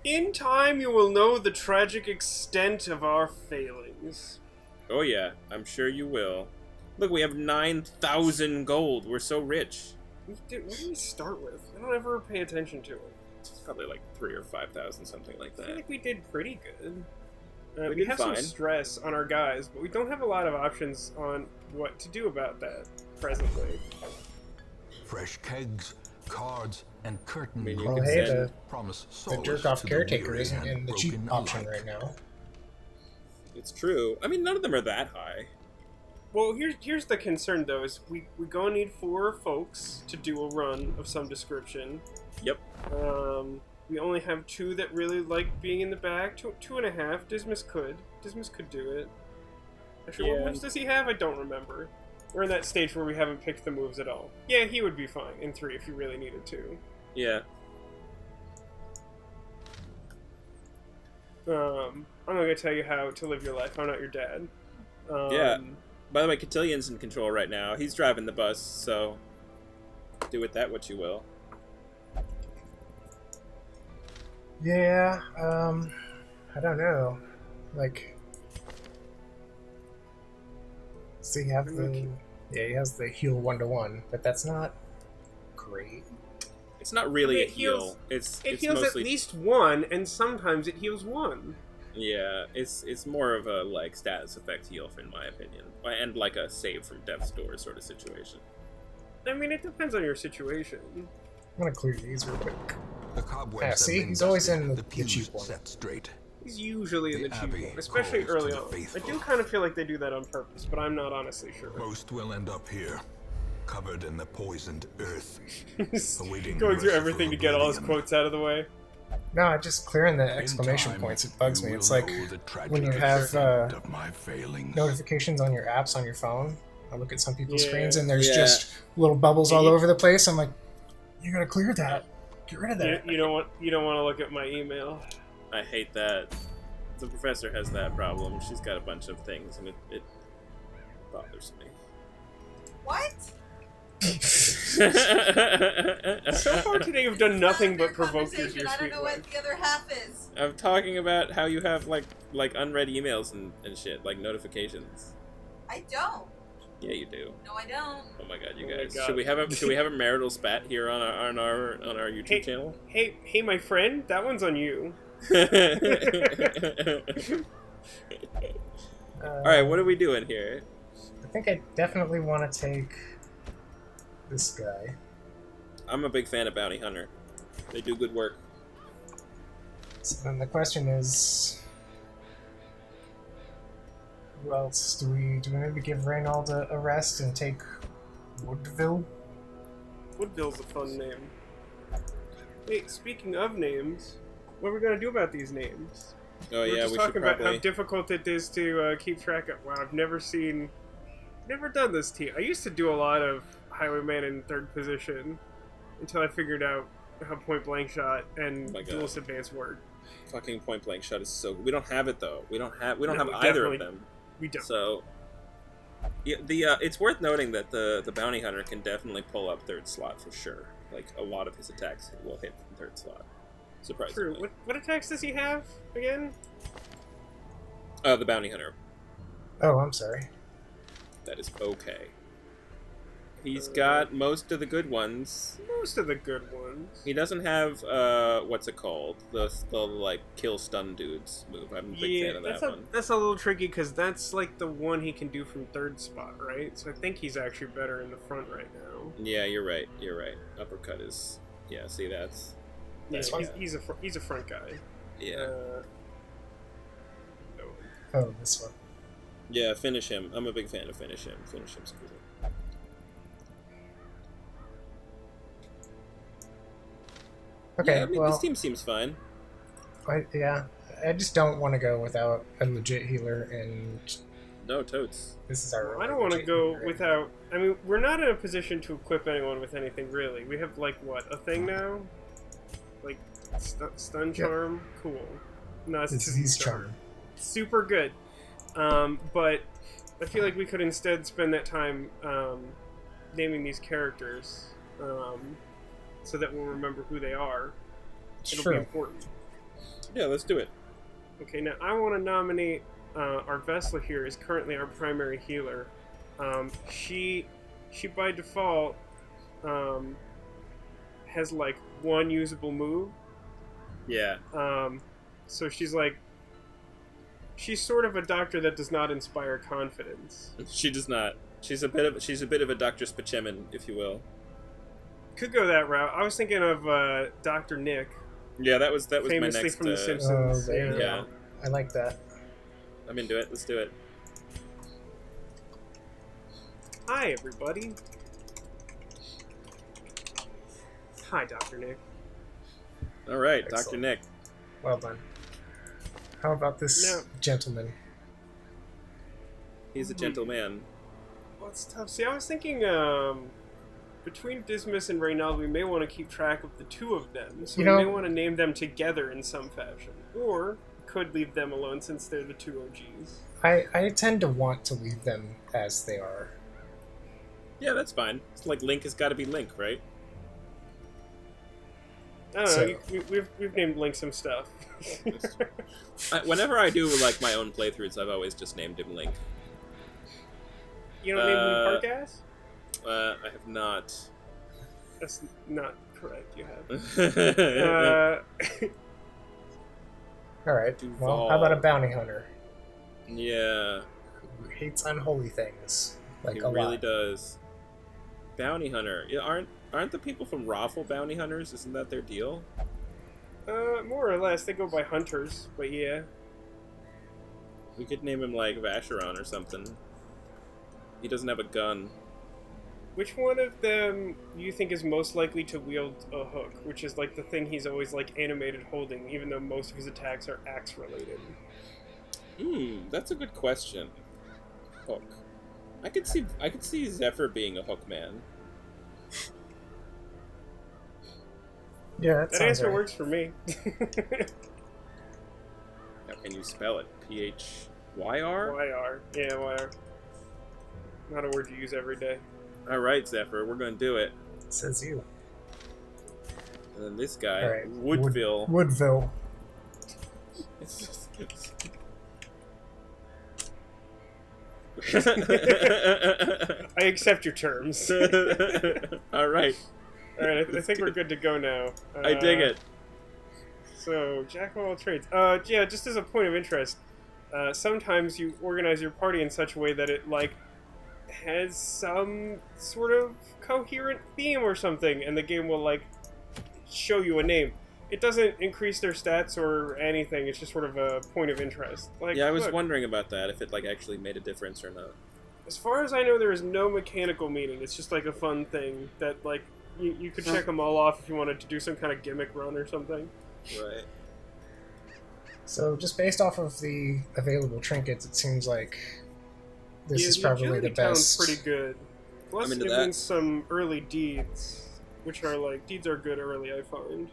In time, you will know the tragic extent of our failings. Oh yeah, I'm sure you will. Look, we have 9,000 gold. We're so rich. What do we start with? I don't ever pay attention to it. Probably like 3,000 or 5,000, something like I feel that. like we did pretty good. We We did have fine. some stress on our guys, but we don't have a lot of options on what to do about that presently. Fresh kegs, cards, and curtains. I mean, you Well, could hey, send... promise the solace jerk-off to the caretaker weary isn't and in the cheap broken option alike. right now. It's true. I mean, none of them are that high. Well, here's the concern though: is we gonna need 4 folks to do a run of some description. Yep. We only have 2 that really like being in the back. 2.5. Dismas could do it. Actually, Yeah. what moves does he have? I don't remember. We're in that stage where we haven't picked the moves at all. Yeah, he would be fine in 3 if you really needed to. Yeah. I'm not gonna tell you how to live your life. I'm not your dad. Yeah. By the way, Cotillion's in control right now. He's driving the bus, so do with that what you will. Yeah, I don't know. Like, so you have the... Yeah, he has the heal 1-to-1, but that's not great. It's not really I mean, a heal. It It's heals mostly... at least 1, and sometimes it heals 1. Yeah, it's more of a, like, status effect heal, in my opinion. And, like, a save from death's door sort of situation. I mean, it depends on your situation. I'm gonna clear these real quick. The cobwebs Yeah, have see? been He's always dusted, in the the cheap pews one. set straight. He's usually in The the cheap Abbey one, especially calls to early the on. I faithful. do kind of feel like they do that on purpose, but I'm not honestly sure. Most will end up here, covered in the poisoned earth, awaiting Going through merciful everything to get all his oblivion. quotes out of the way. No, just clearing the In exclamation time, points, it bugs you me. will It's like know the tragic when you have extent of my failings. notifications on your apps on your phone. I look at some people's Yeah. screens and there's Yeah. just little bubbles all Yeah. over the place. I'm like, you gotta clear that. Get rid of that. You don't want to look at my email. I hate that. The professor has that problem. She's got a bunch of things, and it bothers me. What? So far today, you've done nothing but provoke your Conversation. I don't sweet know wife. what the other half is. I'm talking about how you have like unread emails and shit, like notifications. I don't. Yeah, you do. No, I don't. Oh my god, you Oh my guys. God. Should we have a marital spat here on our YouTube Hey. channel? Hey, my friend, that one's on you. Alright, what are we doing here? I think I definitely want to take this guy. I'm a big fan of Bounty Hunter. They do good work. So then the question is, who else do we maybe give Reynold a rest and take Wood-ville? Wood-ville's a fun name. Hey, speaking of names, what are we gonna do about these names? Oh We were yeah, just we should talking about probably. how difficult it is to keep track of. Wow, I've never done this team. I used to do a lot of Highwayman in third position until I figured out how point blank shot and Oh my God. duelist advance work. Fucking point blank shot is so good. We don't have it though. We don't have No, either we of definitely them. We don't. So yeah, it's worth noting that the bounty hunter can definitely pull up third slot for sure. Like a lot of his attacks will hit from third slot. Surprisingly. True. What attacks does he have again? The bounty hunter. Oh, I'm sorry. That is okay. He's got most of the good ones. Most of the good ones. He doesn't have what's it called? The like kill stun dudes move. I'm a big fan of that one. That's a little tricky because that's like the one he can do from third spot, right? So I think he's actually better in the front right now. Yeah, you're right. You're right. Uppercut is see that's Yeah, This one? he's a front guy. yeah. Oh, this one. Yeah, finish him. I'm a big fan of finish him. Finish him's cool. Okay, Yeah, I mean, well, this team seems fine. I just don't want to go without a legit healer, and No, totes. this is our. I don't want to legit go healer. without. I mean, we're not in a position to equip anyone with anything really. We have like what, a thing now? Like stun Yep. charm. Cool. No, it's It's disease charm. Super good. But I feel like we could instead spend that time naming these characters so that we'll remember who they are. It'll be True. important. Yeah, let's do it. Okay, now I want to nominate our Vesla here is currently our primary healer. She by default has like one usable move. Yeah. So she's sort of a doctor that does not inspire confidence. She does not. She's a bit of a Dr. Spachemin, if you will. Could go that route. I was thinking of Dr. Nick. Yeah, that was my Famously next. from The Simpsons. there you yeah. go. I like that. I'm into it. Let's do it. Hi, everybody. Hi, Dr. Nick. All right, Dr. Excellent. Nick. Well done. How about this Now- gentleman? He's a gentleman. Well, it's tough. See, I was thinking between Dismas and Reynald, we may want to keep track of the two of them. So You we know- may want to name them together in some fashion. Or could leave them alone since they're the two OGs. I tend to want to leave them as they are. Yeah, that's fine. It's like Link has got to be Link, right? I don't So- know. We've named Link some stuff. Whenever I do like my own playthroughs, I've always just named him Link. You don't name him Parkas? I have not. That's not correct. You have. All right. Well, Duval. how about a bounty hunter Yeah, who hates unholy things like he a really lot? does. Bounty hunter. Yeah, aren't the people from Raffle bounty hunters? Isn't that their deal? More or less, they go by hunters, but yeah. We could name him like Vacheron or something. He doesn't have a gun. Which one of them do you think is most likely to wield a hook, which is like the thing he's always like animated holding, even though most of his attacks are axe related? That's a good question. Hook. I could see Zephyr being a hook man. Yeah, that That sounds answer right. works for me. How can you spell it? P-H-Y-R? YR. Yeah, YR. Not a word you use every day. Alright, Zephyr, we're gonna do it. Says you. And then this guy, All right. Wood-ville. Wood-ville. It's just... I accept your terms. Alright, Alright, I think we're good to go now. I dig it. So, jack of all trades. Yeah, just as a point of interest, sometimes you organize your party in such a way that it, like, has some sort of coherent theme or something, and the game will, like, show you a name. It doesn't increase their stats or anything, it's just sort of a point of interest. Like, Yeah, I was look, wondering about that, if it like actually made a difference or not. as far as I know, there is no mechanical meaning. It's just, like, a fun thing that, like, you could check them all off if you wanted to do some kind of gimmick run or something. Right. So, just based off of the available trinkets, it seems like this is probably the agility count's best. pretty good. Plus, I'm into it that. means some early deeds, which are like deeds are good early. I find.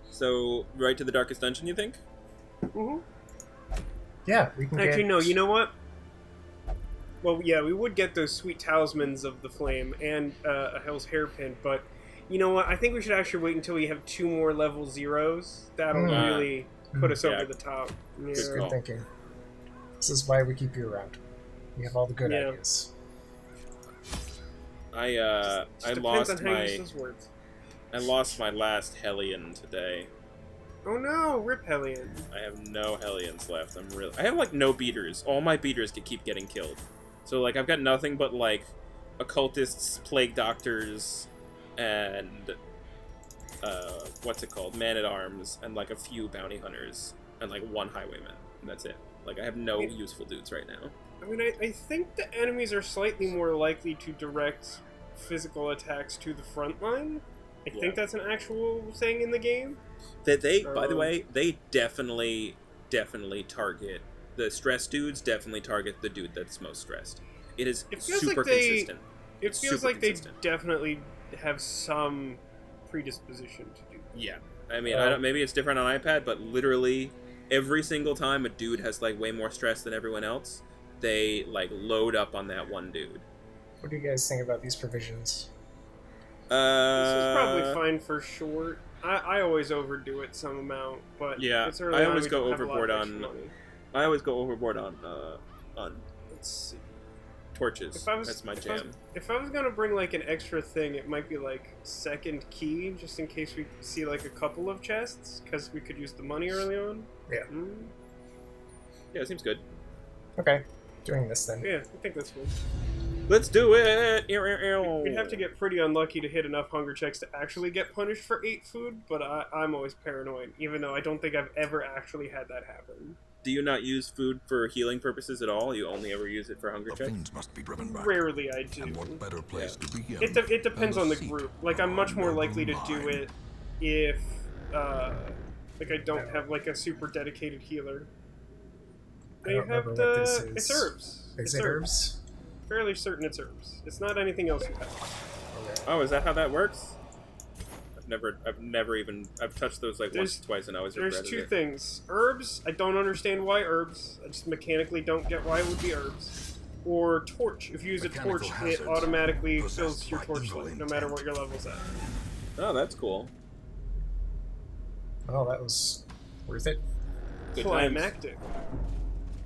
So, right to the Darkest Dungeon, you think? Mm-hmm. Yeah, we can Actually, get... no. You know what? Well, yeah, we would get those sweet talismans of the flame and a Hell's Hairpin, but you know what? I think we should actually wait until we have 2 more level 0s. That'll Mm. really put us Yeah. over the top. Yeah. Good Good call. thinking. This is why we keep you around. You have all the good Yeah. ideas. I Just depends lost on how you my use those words. I lost my last Hellion today. Oh no, Rip Hellion. I have no Hellions left. I have like no beaters. All my beaters keep getting killed. So like I've got nothing but like occultists, plague doctors, and what's it called? Man-at-Arms, and like a few bounty hunters, and like 1 highwayman. And that's it. Like I have no useful dudes right now. I mean, I think the enemies are slightly more likely to direct physical attacks to the front line. I think that's an actual thing in the game. By the way, they definitely target the stressed dudes. Definitely target the dude that's most stressed. It is It feels super like they- consistent. It feels Super like they consistent. definitely have some predisposition to do that. Yeah, I mean, I don't. Maybe it's different on iPad, but literally every single time a dude has like way more stress than everyone else, they like load up on that one dude. What do you guys think about these provisions? This is probably fine for short. I always overdo it some amount, but Yeah, it's early I on, always we go don't have a lot of overboard extra on- money. I always go overboard on let's see, torches. If I was, That's my if I was- jam. if I was gonna bring like an extra thing, it might be like second key, just in case we see like a couple of chests, because we could use the money early on. Yeah. Yeah, it seems good. Okay, doing this then. Yeah, I think that's cool. Let's do it! We'd have to get pretty unlucky to hit enough hunger checks to actually get punished for 8 food, but I'm always paranoid, even though I don't think I've ever actually had that happen. Do you not use food for healing purposes at all? You only ever use it for hunger The checks? fiends must be driven back. Rarely I do. And what better place to begin? It depends than on to the seek group. Like, I'm our much more noble likely to do mind? it if, like, I don't have, like, a super dedicated healer. I They don't have remember what this It's is. herbs. Is It's it herbs? Fairly certain it's herbs. It's not anything else you have. Okay. Oh, is that how that works? I've touched those like once There's- or twice and I always There's regretted 2 it. things. Herbs, I don't understand why herbs. I just mechanically don't get why it would be herbs. Or torch. If you use a Mechanical torch, it hazards automatically possessed fills your by torch evil light, no matter intent. what your level's at. Oh, that's cool. Oh, that was worth it. Good times. Climactic.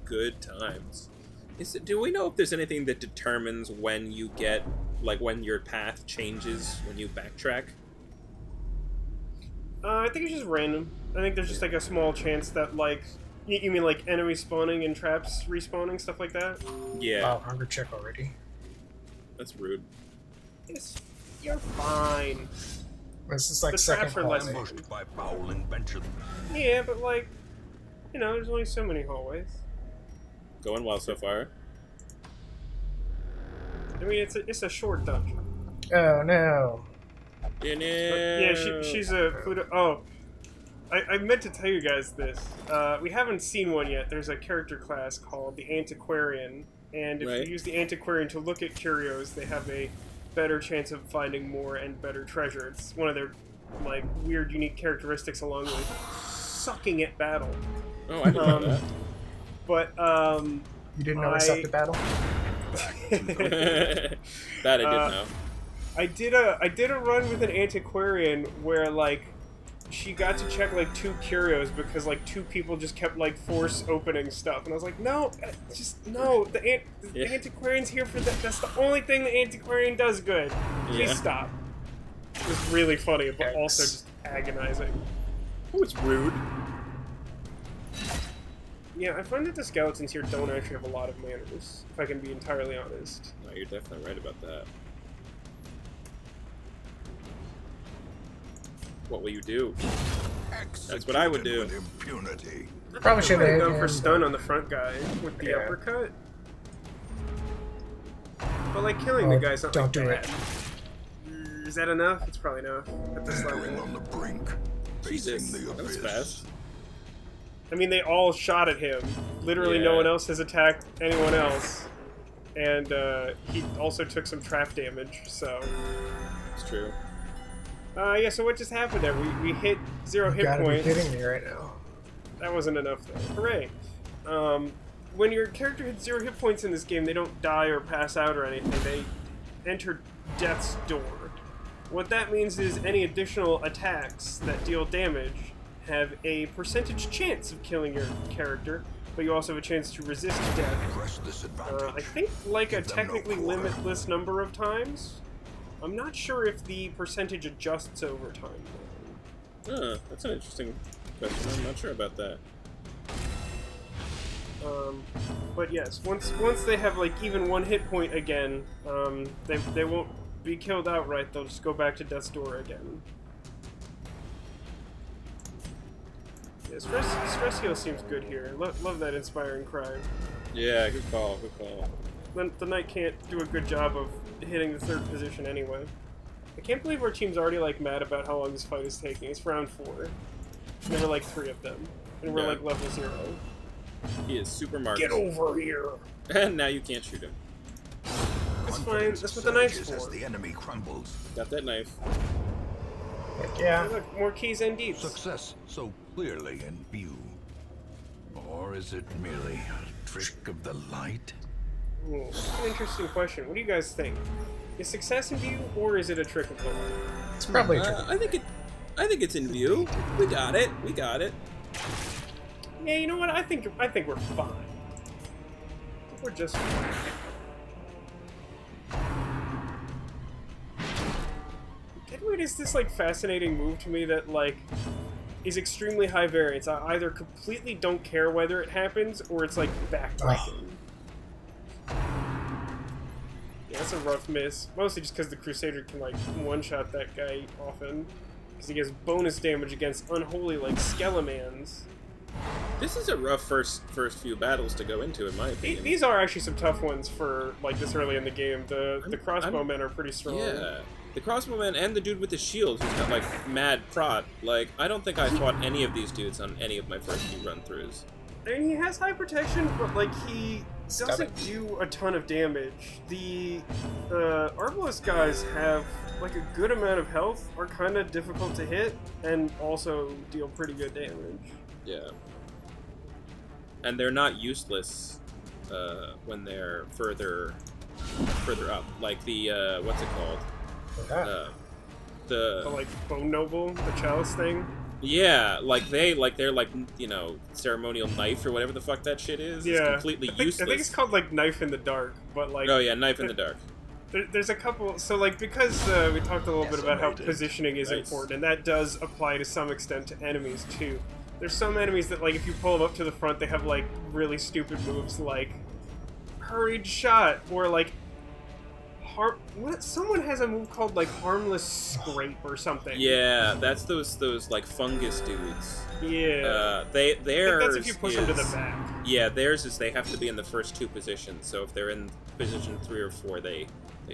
Good times. Do we know if there's anything that determines when you get, like, when your path changes when you backtrack? I think it's just random. I think there's just like a small chance that like you mean like enemies spawning and traps respawning, stuff like that. Yeah, Wow, hunger check already. that's rude. You're fine. This is like The second traps are less hallway. Ambushed by foul invention. Yeah, but like, you know, there's only so many hallways. Going well so far. I mean, it's a short dungeon. Oh no. Yeah, she's a Pluto. Oh, I meant to tell you guys this. We haven't seen one yet. There's a character class called the Antiquarian, and if Right. you use the Antiquarian to look at curios, they have a better chance of finding more and better treasure. It's one of their like weird, unique characteristics, along with sucking at battle. Oh, I didn't know that. But You didn't know I sucked at battle? That I did know. I did a run with an antiquarian where like she got to check like 2 curios because like 2 people just kept like force opening stuff, and I was like, no, just no. The antiquarian's here for that. That's the only thing the antiquarian does good. Please Yeah. stop. It was really funny, but Yikes. also just agonizing. Oh, it's rude. Yeah, I find that the skeletons here don't actually have a lot of manners, if I can be entirely honest. No, you're definitely right about that. What will you do? That's what I would do. With impunity. Probably should I'm have gonna go for stun on the front guy with the Yeah. uppercut. But like killing the guy's not don't like do bad. it. Is that enough? It's probably enough at this Teetering level. on the brink. Jesus, Facing the that was abyss. fast. I mean, they all shot at him. Literally, no Yeah. one else has attacked anyone else, and he also took some trap damage. So, It's true. yeah. So what just happened there? We hit 0 You hit gotta points. be kidding me right now. That wasn't enough, though. Hooray! When your character hits 0 hit points in this game, they don't die or pass out or anything. They enter death's door. What that means is any additional attacks that deal damage have a percentage chance of killing your character, but you also have a chance to resist death. Press this advantage. I think like a Give them no technically quarter. limitless number of times. I'm not sure if the percentage adjusts over time. That's an interesting question. I'm not sure about that. But yes, once they have like even 1 hit point again, they won't be killed outright. They'll just go back to death's door again. Yeah, stress heal seems good here. Love that inspiring cry. Yeah, good call, good call. The knight can't do a good job of hitting the 3rd position anyway. I can't believe our team's already like mad about how long this fight is taking. It's round 4. There were like 3 of them, and we're Yeah. like level 0. He is super marked. Get over here! And now you can't shoot him. That's fine. That's what the knife's Surges as for. the enemy crumbles. Got that knife. Heck yeah. Hey, look, more keys and deeps. Success so clearly in view. Or is it merely a trick of the light? Ooh, that's an interesting question. What do you guys think? Is success in view, or is it a trick of the light? It's probably a trick. I think it's in view. We got it. We got it. Yeah, you know what? I think we're fine. I think we're just fine. Deadwood is this like fascinating move to me that like is extremely high variance. I either completely don't care whether it happens or it's like backbreaking. Yeah, that's a rough miss. Mostly just because the Crusader can like one-shot that guy often. Because he gets bonus damage against unholy like Skelemans. This is a rough first few battles to go into, in my opinion. These are actually some tough ones for like this early in the game. The crossbowmen are pretty strong. Yeah, the crossbowman and the dude with the shield who's got like mad prot. Like, I don't think I fought any of these dudes on any of my first few run-throughs. And he has high protection, but like he doesn't do a ton of damage. The Arbalest guys have like a good amount of health, are kind of difficult to hit, and also deal pretty good damage. Yeah. And they're not useless when they're further up. Like the what's it called? The like Bone Noble, the chalice thing. Yeah, they're like, you know, ceremonial knife or whatever the fuck that shit is. Yeah, It's completely useless. I think it's called like Knife in the Dark, but like. Oh yeah, Knife in the Dark. There's a couple, so like because we talked a little bit about how positioning is important, and that does apply to some extent to enemies too. There's some enemies that like if you pull them up to the front, they have like really stupid moves like hurried shot or like someone has a move called like harmless scrape or something. Yeah, that's those like fungus dudes. Yeah. Theirs I think that's if you push them to the back. Yeah, theirs is they have to be in the first two positions. So if they're in position 3 or 4, they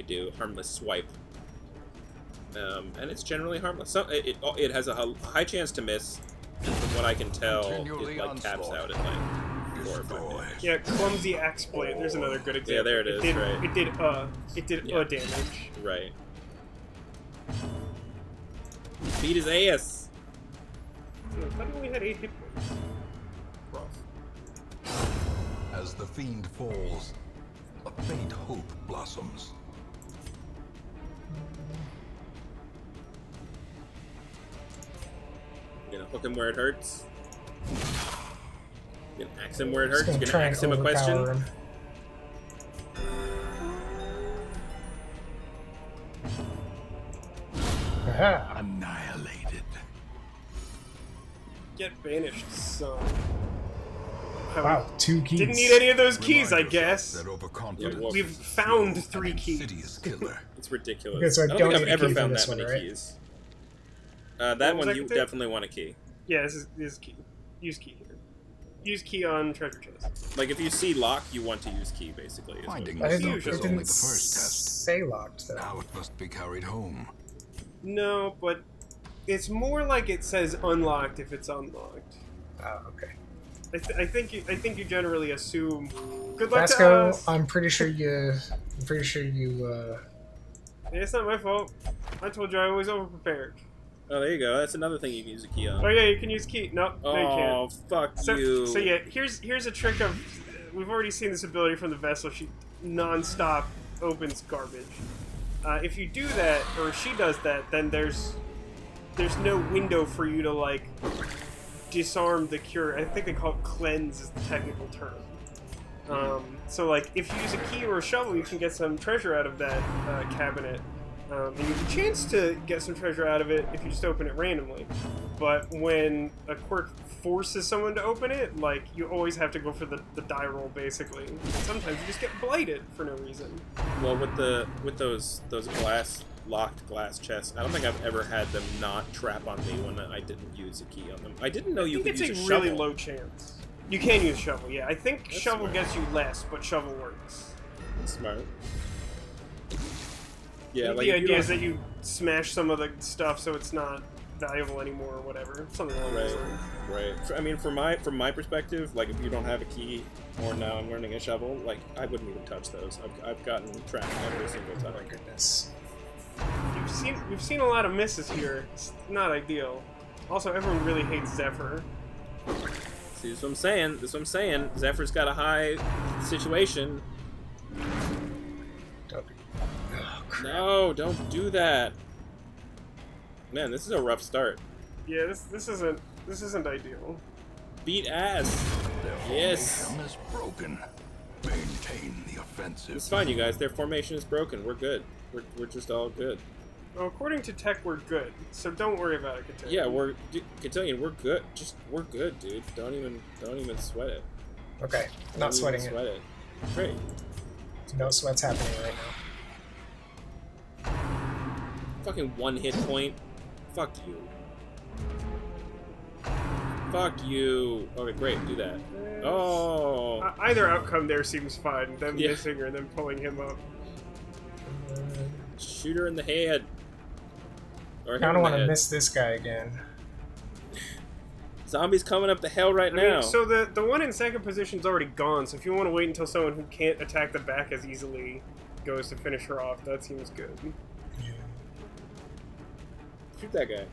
do harmless swipe. And it's generally harmless. So it has a high chance to miss. And from what I can tell, it like taps out at like 4 or 5 damage. Yeah, clumsy axe blade. There's another good example. Yeah, there it is. Right. It did damage. Right. Beat his ass. I thought we had 8 hit points. Rough. As the fiend falls, a faint hope blossoms. You're gonna hook him where it hurts. You're gonna axe him where it Just hurts. You're try gonna and ask him a question. overpower him. Aha. Annihilated. Get banished, son. Wow, 2 keys. Didn't need any of those keys, I Remind yourself guess. that overconfidence Yeah, well, We've is found an 3 keys. insidious killer. It's ridiculous. Okay, so I I don't don't think need I've a ever key for found this that many one, right? keys. That What was one that you thing? definitely want a key. Yeah, this is key. Use key here. Use key on treasure chest. Like if you see lock, you want to use key basically. is what- Finding I the didn't, stuff usually is it only didn't the first test. say locked, though. Now it must be carried home. No, but it's more like it says unlocked if it's unlocked. Oh, okay. I think you generally assume. Good luck to Vasco, us. I'm pretty sure you. Yeah, it's not my fault. I told you I was over prepared. Oh, there you go. That's another thing you can use a key on. Oh yeah, you can use key. No, no, you can't. Oh, fuck So, you. so yeah, here's a trick of. We've already seen this ability from the vessel. She non-stop opens garbage. If you do that, or she does that, then there's no window for you to like disarm the cure. I think they call it cleanse is the technical term. So like if you use a key or a shovel, you can get some treasure out of that cabinet. And you have a chance to get some treasure out of it if you just open it randomly. But when a quirk forces someone to open it, like, you always have to go for the die roll, basically. Sometimes you just get blighted for no reason. Well, with those locked glass chests, I don't think I've ever had them not trap on me when I didn't use a key on them. I didn't know you could use a I think it's a shovel. really low chance. You can use shovel, yeah. I think That's shovel smart. gets you less, but shovel works. That's smart. I Yeah, think like the if you idea is don't- that you smash some of the stuff so it's not valuable anymore or whatever. Something along those lines. Right. I mean, from my perspective, like if you don't have a key, or now I'm learning a shovel, like I wouldn't even touch those. I've gotten trapped every single Oh my time. goodness. We've seen a lot of misses here. It's not ideal. Also, everyone really hates Zephyr. See, this is what I'm saying. This is what I'm saying. Zephyr's got a high situation. Don't be... Oh, No, don't do that. Man, this is a rough start. Yeah, this isn't ideal. Beat ass. Their Yes. formation is broken. Maintain the offensive. It's fine, you guys. Their formation is broken. We're good. We're just all good. Well, according to Tech, we're good, so don't worry about it, Cotillion. Yeah, Cotillion, we're good. We're good, dude. Don't even sweat it. Okay, Don't not even sweating sweat it. it. Great. No sweats happening right now. Fucking 1 hit point. Fuck you. Fuck you. Okay, great. Do that. Oh. Either outcome there seems fine. Them Yeah. missing or them pulling him up. Shoot her in the head. Or I him in don't the want to head. miss this guy again. Zombies coming up the hell right I now. mean, so the one in second position's already gone, so if you want to wait until someone who can't attack the back as easily goes to finish her off, that seems good. Shoot that guy.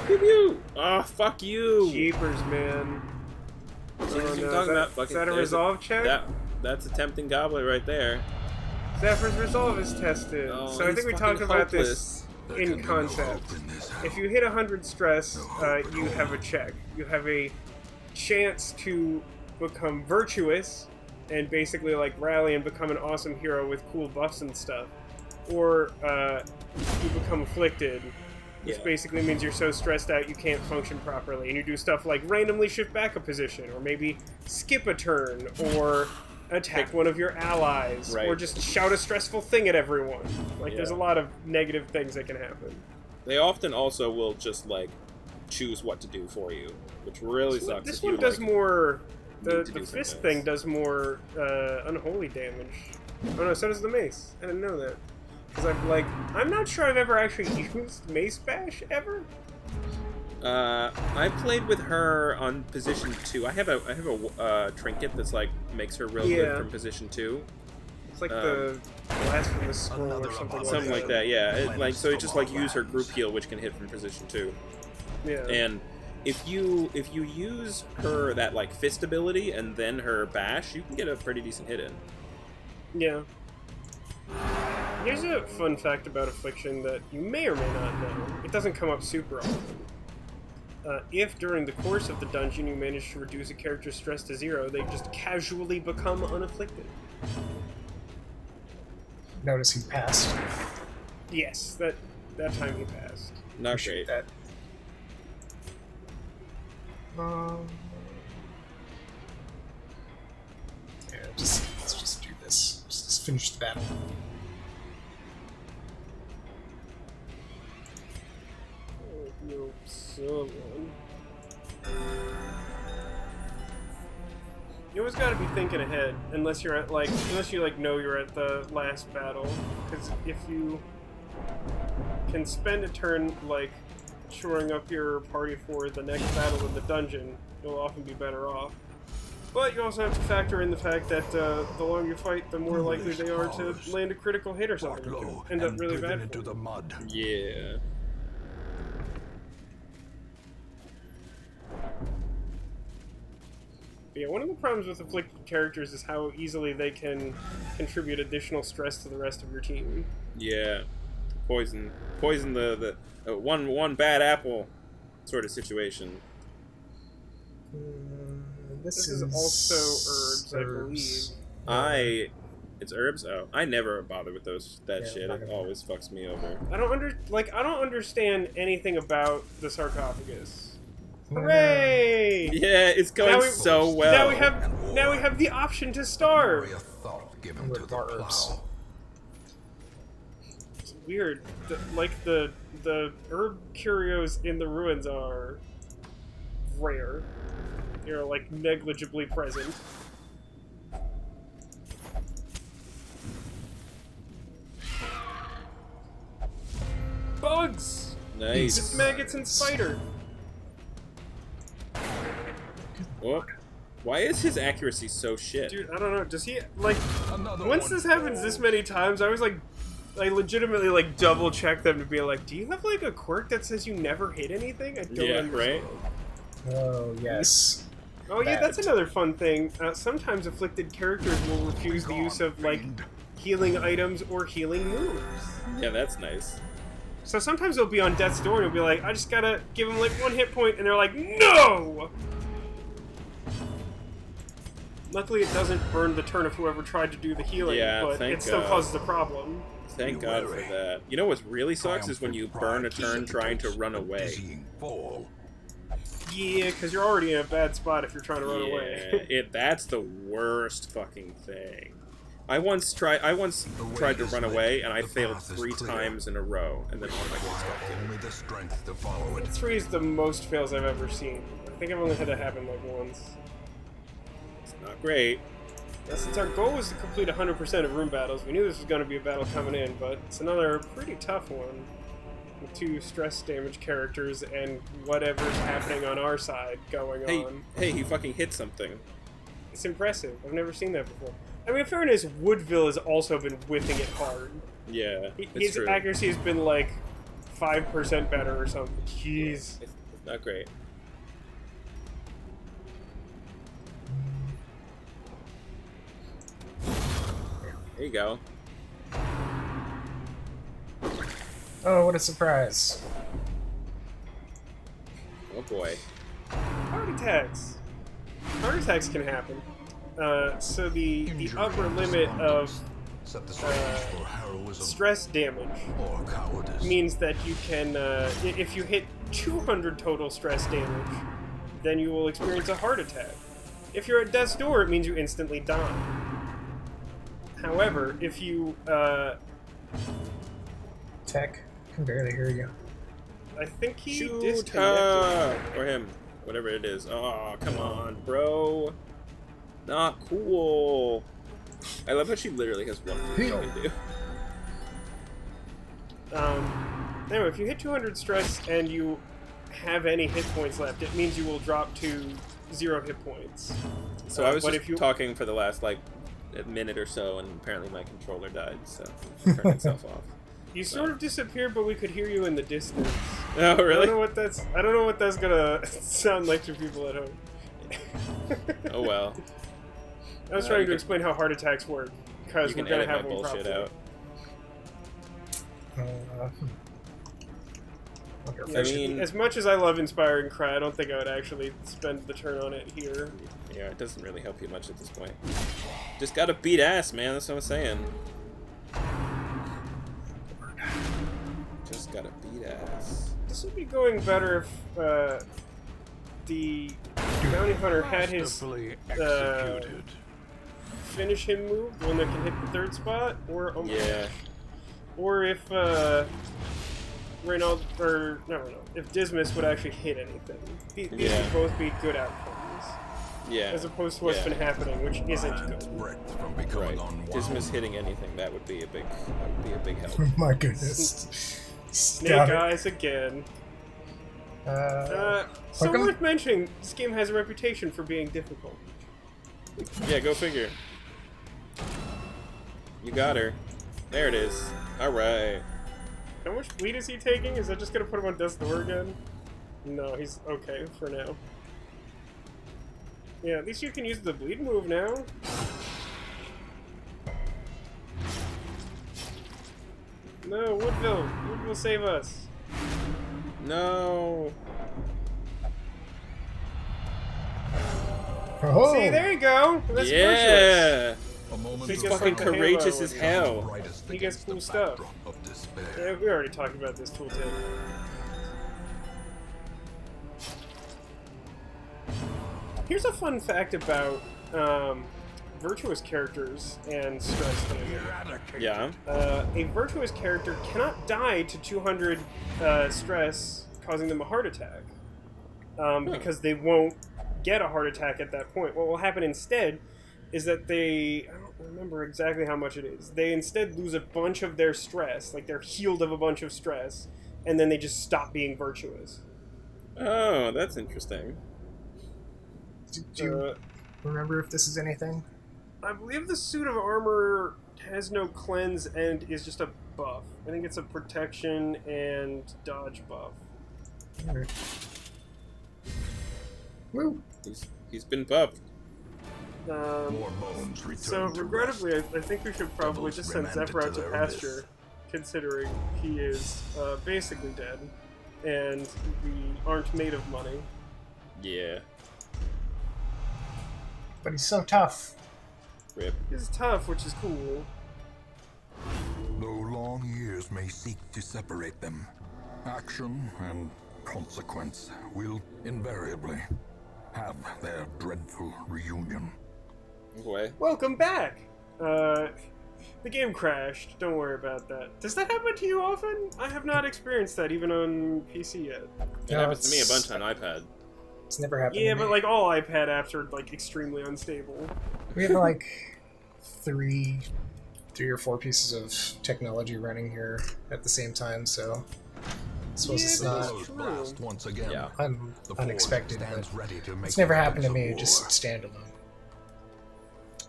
Pew pew! Oh, fuck you! Jeepers, man. See, that's Oh, what I'm no. talking about. Is Fucking, that a there's resolve check? That's a tempting goblet right there. Zephyr's resolve is tested. Oh, So I he's think we fucking talked about hopeless. this There can in be concept. No hope in this hell. If you hit 100 stress, you have a check. You have a chance to become virtuous and basically like rally and become an awesome hero with cool buffs and stuff. Or you become afflicted, which Yeah. basically means you're so stressed out you can't function properly. And you do stuff like randomly shift back a position, or maybe skip a turn, or attack one of your allies, Right. or just shout a stressful thing at everyone. Like, there's a Yeah. lot of negative things that can happen. They often also will just like choose what to do for you, which really sucks. This if one you, does like, more. The need to do fist some thing things. does more unholy damage. Oh no, so does the mace. I didn't know that. Because I'm not sure I've ever actually used Mace Bash ever. I played with her on position 2. I have a trinket that's like makes her real Yeah. good from position 2. It's like the blasphemous scroll or Another something like Something that. like that, yeah. So it just like use her group heal, which can hit from position 2. Yeah. And if you use her that like fist ability and then her bash, you can get a pretty decent hit in. Yeah. Here's a fun fact about Affliction that you may or may not know. It doesn't come up super often. If during the course of the dungeon you manage to reduce a character's stress to 0, they just casually become unafflicted. Notice he passed. Yes, that time he passed. Not Appreciate great. that. Yeah, let's just do this. Let's just finish the battle. No, someone. You always gotta be thinking ahead, unless you're at unless you know you're at the last battle, because if you can spend a turn shoring up your party for the next battle in the dungeon, you'll often be better off. But you also have to factor in the fact that the longer you fight, the more likely they are to land a critical hit or something, which Low can end up and really driven bad for into you. the mud. Yeah. Yeah, one of the problems with afflicted characters is how easily they can contribute additional stress to the rest of your team. Yeah. Poison the one bad apple sort of situation. This is also herbs, I believe. It's herbs. Oh, I never bother with that Yeah, shit. not It gonna- always fucks me over. I don't understand anything about the sarcophagus. Hooray! Yeah, it's going so well. Now we have the option to starve. Nary a thought given With to the more herbs. plow. It's weird. The herb curios in the ruins are rare. They're negligibly present. Bugs! Nice. Just maggots and spider. Oh, why is his accuracy so shit? Dude, I don't know. Does he Another once one this happens this many times, I legitimately double check them to be like, do you have a quirk that says you never hit anything? I don't Yeah, understand. right? Oh, yes. Oh yeah, that's Bad. another fun thing. Sometimes afflicted characters will refuse the use of healing items or healing moves. Yeah, that's nice. So sometimes they'll be on death's door and it'll be like, I just gotta give them like 1 hit point, and they're like, no! Luckily it doesn't burn the turn of whoever tried to do the healing, Yeah, but thank it still God. causes a problem. Thank God for that. You know what really sucks is when you burn a turn trying to run away. Dizzying fall. Yeah, because you're already in a bad spot if you're trying to run away. That's the worst fucking thing. I once tried to run away and I failed 3 times in a row, and then all my kids got killed. Only the strength to follow it. 3 is the most fails I've ever seen. I think I've only had that happen like once. It's not great. Now, since our goal was to complete 100% of room battles, we knew this was going to be a battle coming in, but it's another pretty tough one. With 2 stress damage characters and whatever's happening on our side going on. Hey, he fucking hit something. It's impressive. I've never seen that before. I mean, in fairness, Wood-ville has also been whipping it hard. Yeah, His true. accuracy has been like 5% better or something. Jeez. It's not great. There you go. Oh, what a surprise. Oh boy. Heart attacks. Heart attacks can happen. So the upper limit of Set the stage for heroism stress damage or cowardice. means that you can, if you hit 200 total stress damage, then you will experience a heart attack. If you're at death's door, it means you instantly die. However, if you, Tech, can barely hear you. I think he Shoot disconnected. or him, whatever it is. Oh, come on, bro. Not cool. I love how she literally has one thing she can do. Anyway, if you hit 200 stress and you have any hit points left, it means you will drop to 0 hit points. So I was but just if you talking for the last like a minute or so, and apparently my controller died, so it turned itself off. You sort of disappeared, but we could hear you in the distance. Oh, really? I don't know what that's gonna sound like to people at home. Oh well. I was trying to explain how heart attacks work, because You we're can gonna edit my have one bullshit probably. out. Wonder if I I should- mean, As much as I love Inspiring Cry, I don't think I would actually spend the turn on it here. yeah, it doesn't really help you much at this point. Just gotta beat ass, man. That's what I'm saying. Just gotta beat ass. This would be going better if the bounty hunter had his Masterfully executed. finish him move, the one that can hit the 3rd spot, or oh my Yeah. gosh. Or if Reynald or no, if Dismas would actually hit anything. These Yeah. would both be good outcomes, Yeah. as opposed to what's Yeah. been happening, which isn't It's good. wrecked from becoming Right. unwound. Dismas hitting anything, that would be a big help. My goodness. Snake Stop it. Eyes again. So Welcome. worth mentioning, this game has a reputation for being difficult. Yeah, go figure. You got her. There it is. Alright. How much bleed is he taking? Is that just gonna put him on death's door again? No, he's okay for now. Yeah, at least you can use the bleed move now. No, Wood-ville. Wood-ville, save us. No. Oh, See, there you go. That's virtuous. Yeah. A moment He's of fucking like the courageous Halo as one. hell. brightest He gets against cool the stuff. backdrop of despair. Yeah, we already talked about this tooltip. Here's a fun fact about virtuous characters and stress damage. Yeah. A virtuous character cannot die to 200 stress, causing them a heart attack. Because they won't get a heart attack at that point. What will happen instead is that I don't remember exactly how much it is. They instead lose a bunch of their stress, like they're healed of a bunch of stress, and then they just stop being virtuous. Oh, that's interesting. do you remember if this is anything? I believe the suit of armor has no cleanse and is just a buff. I think it's a protection and dodge buff. Alright. Woo! He's been buffed. More bones return So, to regrettably, rest. I think we should probably Devils just send remanded Zephyr out to to their pasture, abyss. considering he is basically dead, and we aren't made of money. Yeah. But he's so tough. Rip. He's tough, which is cool. Though long years may seek to separate them, action and consequence will invariably have their dreadful reunion. Boy. Welcome back! The game crashed. Don't worry about that. Does that happen to you often? I have not experienced that even on PC yet. It happens to me a bunch on iPad. It's never happened Yeah, to me. but like all iPad apps are like extremely unstable. We have like three or four pieces of technology running here at the same time, so I suppose Yeah, it's but not Bellows blast once again. Yeah. The unexpected, Forge but stands ready to make it's never the happened to weapons me, of just war. standalone.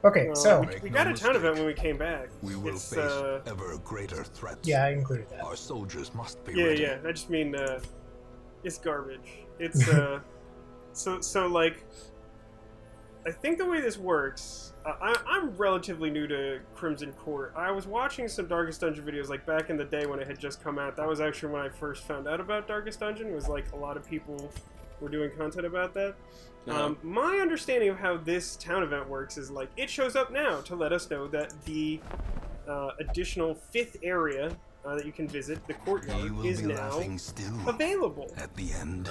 Okay, so we got a ton of it when we came back. We will It's, face ever greater threats. yeah, I included that. Our soldiers must be yeah, ready. yeah. I just mean, it's garbage. It's so like, I think the way this works, I'm relatively new to Crimson Court. I was watching some Darkest Dungeon videos like back in the day when it had just come out. That was actually when I first found out about Darkest Dungeon. It was like a lot of people were doing content about that. My understanding of how this town event works is like it shows up now to let us know that the additional 5th area that you can visit, the He courtyard, will is be now laughing still available. at the end.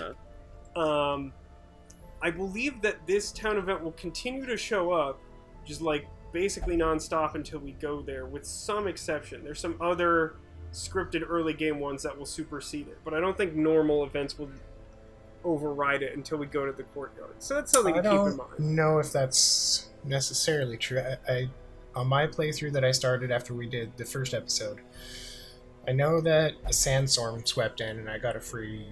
I believe that this town event will continue to show up, just like basically non-stop until we go there, with some exception. There's some other scripted early game ones that will supersede it, but I don't think normal events will override it until we go to the courtyard. So that's something I to keep in don't mind. know if that's necessarily true. I on my playthrough that I started after we did the first episode, I know that a sandstorm swept in and I got a free.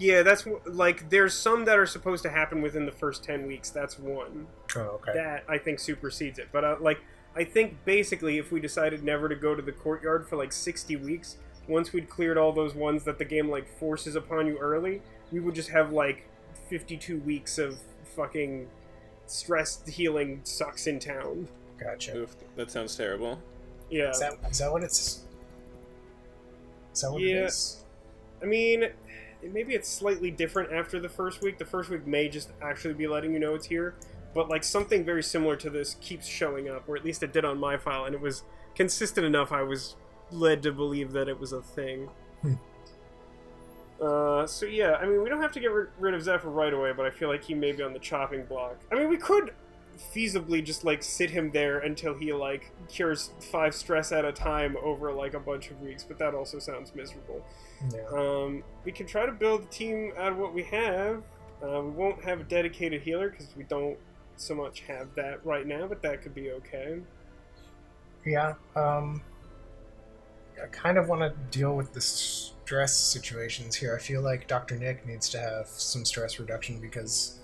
Yeah, that's like there's some that are supposed to happen within the first 10 weeks. That's one. Oh, okay. That I think supersedes it. But like I think basically if we decided never to go to the courtyard for like 60 weeks, once we'd cleared all those ones that the game like forces upon you early, we would just have like 52 weeks of fucking stress healing sucks in town. Gotcha. Oof, that sounds terrible. Yeah. Is that what it's? Is that what it Yeah. is? I mean, maybe it's slightly different after the first week. The first week may just actually be letting you know it's here, but like something very similar to this keeps showing up, or at least it did on my file, and it was consistent enough I was led to believe that it was a thing. So yeah, I mean, we don't have to get rid of Zephyr right away, but I feel like he may be on the chopping block. I mean, we could feasibly just like sit him there until he like cures 5 stress at a time over like a bunch of weeks, but that also sounds miserable. Yeah. We can try to build a team out of what we have. We won't have a dedicated healer because we don't so much have that right now, but that could be okay. Yeah. I kind of want to deal with the stress situations here. I feel like Dr. Nick needs to have some stress reduction because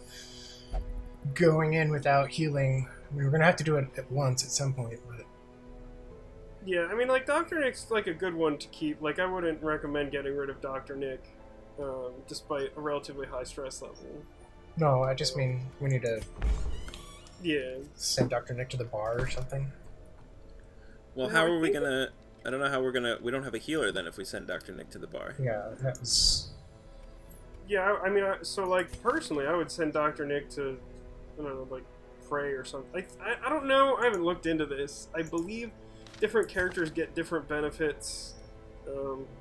going in without healing, I mean, we're going to have to do it at once at some point, but Yeah, I mean, like, Dr. Nick's, like, a good one to keep. Like, I wouldn't recommend getting rid of Dr. Nick, despite a relatively high stress level. no, I just mean we need to Yeah. send Dr. Nick to the bar or something. Well, No, how I are we think- gonna... I don't know how we're gonna... We don't have a healer then if we send Dr. Nick to the bar. Yeah, that was... Yeah, I mean, so, like, personally, I would send Dr. Nick to, I don't know, like, pray or something. Like, I don't know, I haven't looked into this. I believe different characters get different benefits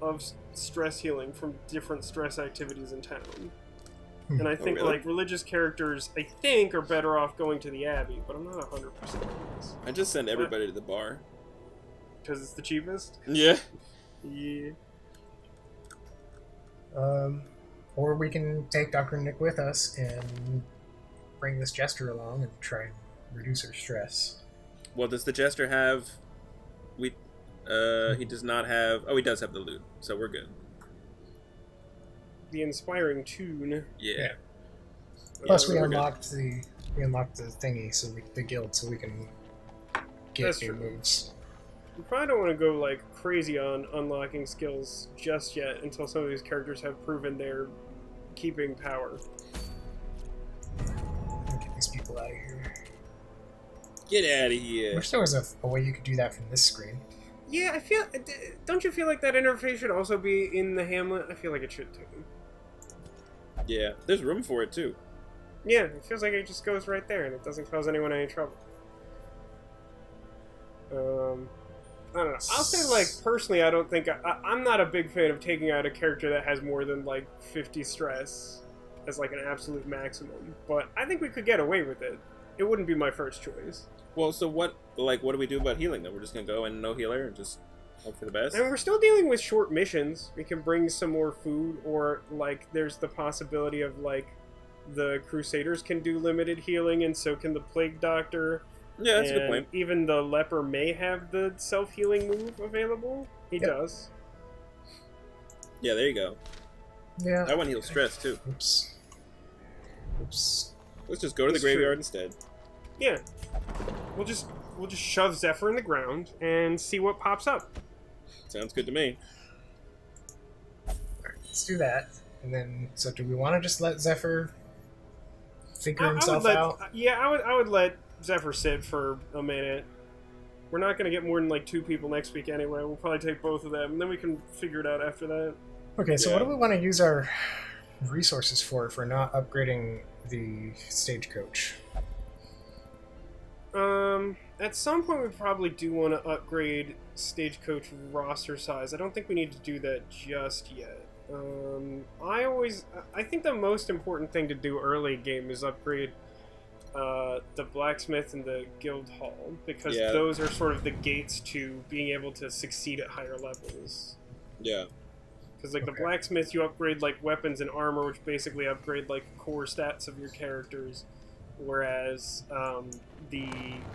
of stress healing from different stress activities in town. And I think, really? like, religious characters, I think, are better off going to the Abbey, but I'm not 100% on this. I just send everybody to the bar. Because it's the cheapest? Yeah. Yeah. Or we can take Dr. Nick with us and bring this jester along and try and reduce her stress. Well, does the Jester have... He does not have... Oh, he does have the loot, so we're good. The inspiring tune. Yeah. Plus, so we we're good. unlocked the thingy, so the guild, so we can get That's new true. moves. You probably don't want to go, like, crazy on unlocking skills just yet until some of these characters have proven their keeping power. Get these people out of here. Get out of I here. wish there was a way you could do that from this screen. Yeah, I feel. Don't you feel like that interface should also be in the Hamlet? I feel like it should too. Yeah, there's room for it too. Yeah, it feels like it just goes right there and it doesn't cause anyone any trouble. I don't know. I'll say, like, personally, I don't think... I'm not a big fan of taking out a character that has more than, like, 50 stress as, like, an absolute maximum. But I think we could get away with it. It wouldn't be my first choice. Well, so what do we do about healing, then? We're just gonna go and no healer and just hope for the best? I mean, we're still dealing with short missions. We can bring some more food, or, like, there's the possibility of, like, the Crusaders can do limited healing, and so can the Plague Doctor. Yeah, that's a good And point. even the leper may have the self-healing move available. He does. Yeah, there you go. Yeah. That one heals stress, too. Oops. Let's just go to the That's graveyard true. instead. Yeah. We'll just shove Zephyr in the ground and see what pops up. Sounds good to me. Alright, let's do that. And then, so do we want to just let Zephyr figure I would himself let, out? yeah, I would let Zephyr sit for a minute. We're not going to get more than like 2 people next week anyway. We'll probably take both of them, and then we can figure it out after that. Okay, so Yeah. what do we want to use our resources for not upgrading the stagecoach? At some point we probably do want to upgrade Stagecoach roster size. I don't think we need to do that just yet. I think the most important thing to do early game is upgrade the blacksmith and the guild hall, because Yeah. those are sort of the gates to being able to succeed at higher levels. Yeah. Because like the Okay. blacksmith, you upgrade like weapons and armor, which basically upgrade like core stats of your characters, whereas the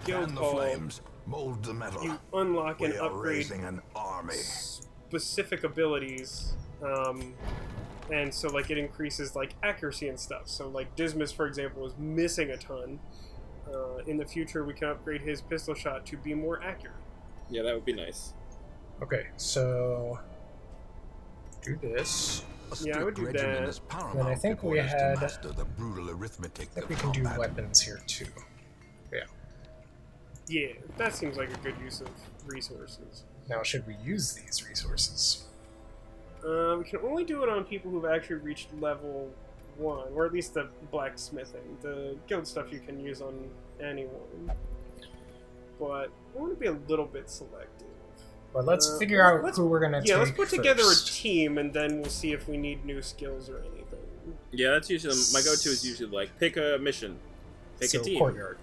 guild Fan the hall, flames, mold the metal. you unlock and We are upgrade raising an army. specific abilities, and so like it increases like accuracy and stuff. So like Dismas, for example, is missing a ton. In the future, we can upgrade his pistol shot to be more accurate. Yeah, that would be nice. Okay, so do this. A Yeah, I would strict do regimen that. is paramount Then I think before we us to had- master the brutal arithmetic I think of we can do combat. weapons here too. Yeah, that seems like a good use of resources. Now, should we use these resources? We can only do it on people who've actually reached level 1, or at least the blacksmithing. The guild stuff you can use on anyone. But I want to be a little bit selective. Well, let's Uh, figure out let's- who we're gonna take. Yeah, let's put together first. a team, and then we'll see if we need new skills or anything. Yeah, that's usually my go-to is usually like pick a mission, pick So, a team, courtyard.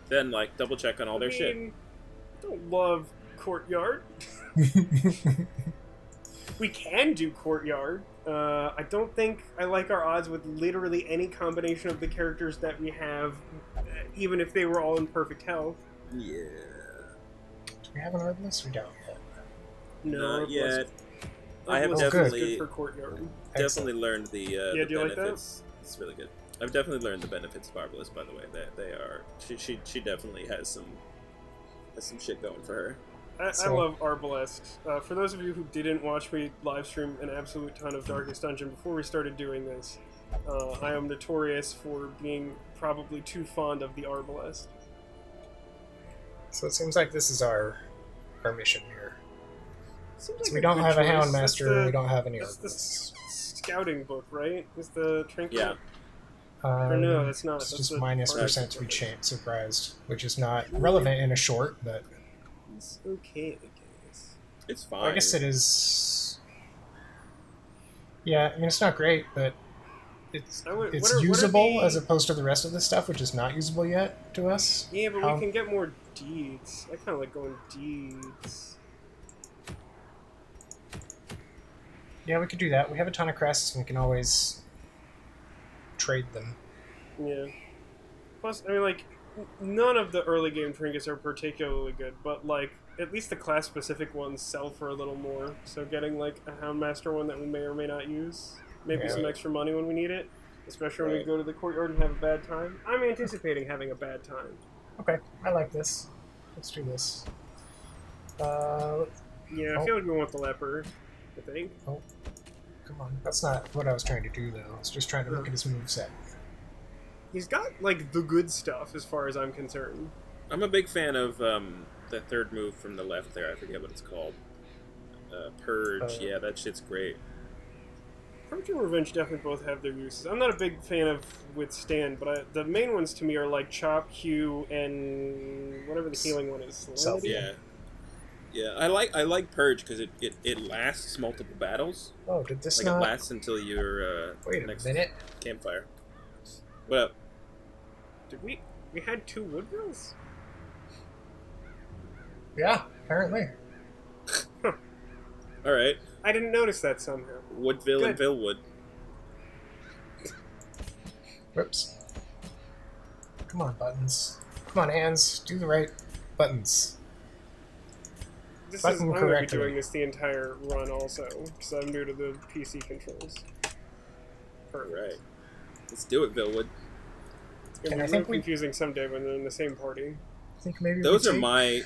then like double check on all their shit. I don't love courtyard. We can do courtyard. I don't think I like our odds with literally any combination of the characters that we have, even if they were all in perfect health. Yeah. Do we have an herbalist? We don't yet. No, Not yet. I have Herbalist is definitely good for courtyard. definitely learned the Yeah, do you like that? benefits. It's really good. I've definitely learned the benefits of Arbalist, by the way. They are she definitely has some shit going for her. I So- love Arbalest. For those of you who didn't watch me live stream an absolute ton of Darkest Dungeon before we started doing this, I am notorious for being probably too fond of the Arbalest. So it seems like this is our mission here. Seems So like we a don't good have a choice. hound That's master. We don't have any That's the herbalists. scouting book, right? Is the trinket? Yeah. Or no, that's not. It's That's just the minus party percent to be book. surprised, which is not relevant in a short, but It's okay, I guess. It's fine. I guess it is. Yeah, I mean it's not great, but it's I would- it's what are usable the- as opposed to the rest of the stuff, which is not usable yet to us. Yeah, but How- we can get more deeds. I kind of like going deeds. Yeah, we could do that. We have a ton of crests, and we can always trade them. Yeah. Plus, I mean, like, none of the early game trinkets are particularly good, but, like, at least the class-specific ones sell for a little more. So getting, like, a Houndmaster one that we may or may not use, maybe Yeah. some extra money when we need it, especially when we Right. go to the courtyard and have a bad time. I'm anticipating having a bad time. Okay, I like this. Let's do this. Yeah, I Oh. feel like we want the leper, I think. Come on. That's not what I was trying to do, though. I was just trying to look at his moveset. He's got, like, the good stuff, as far as I'm concerned. I'm a big fan of the third move from the left there. I forget what it's called. Purge. Yeah, that shit's great. Purge and Revenge definitely both have their uses. I'm not a big fan of Withstand, but the main ones to me are like Chop, Q, and whatever the healing one is. Self. Yeah. Yeah, I like Purge because it lasts multiple battles. Oh, did this Like not... it lasts until your Wait a next minute. campfire. What up? Did we had 2 Wood-villes? Yeah, apparently. All right, I didn't notice that somehow. Wood-ville and Good. Villewood. Whoops. Come on, buttons. Come on, hands. Do the right buttons. I'm Button going to be correctly. doing this the entire run also, because I'm new to the PC controls. All right, let's do it, Villewood. It's going And to I be think real confusing someday when they're in the same party. I think maybe Those we are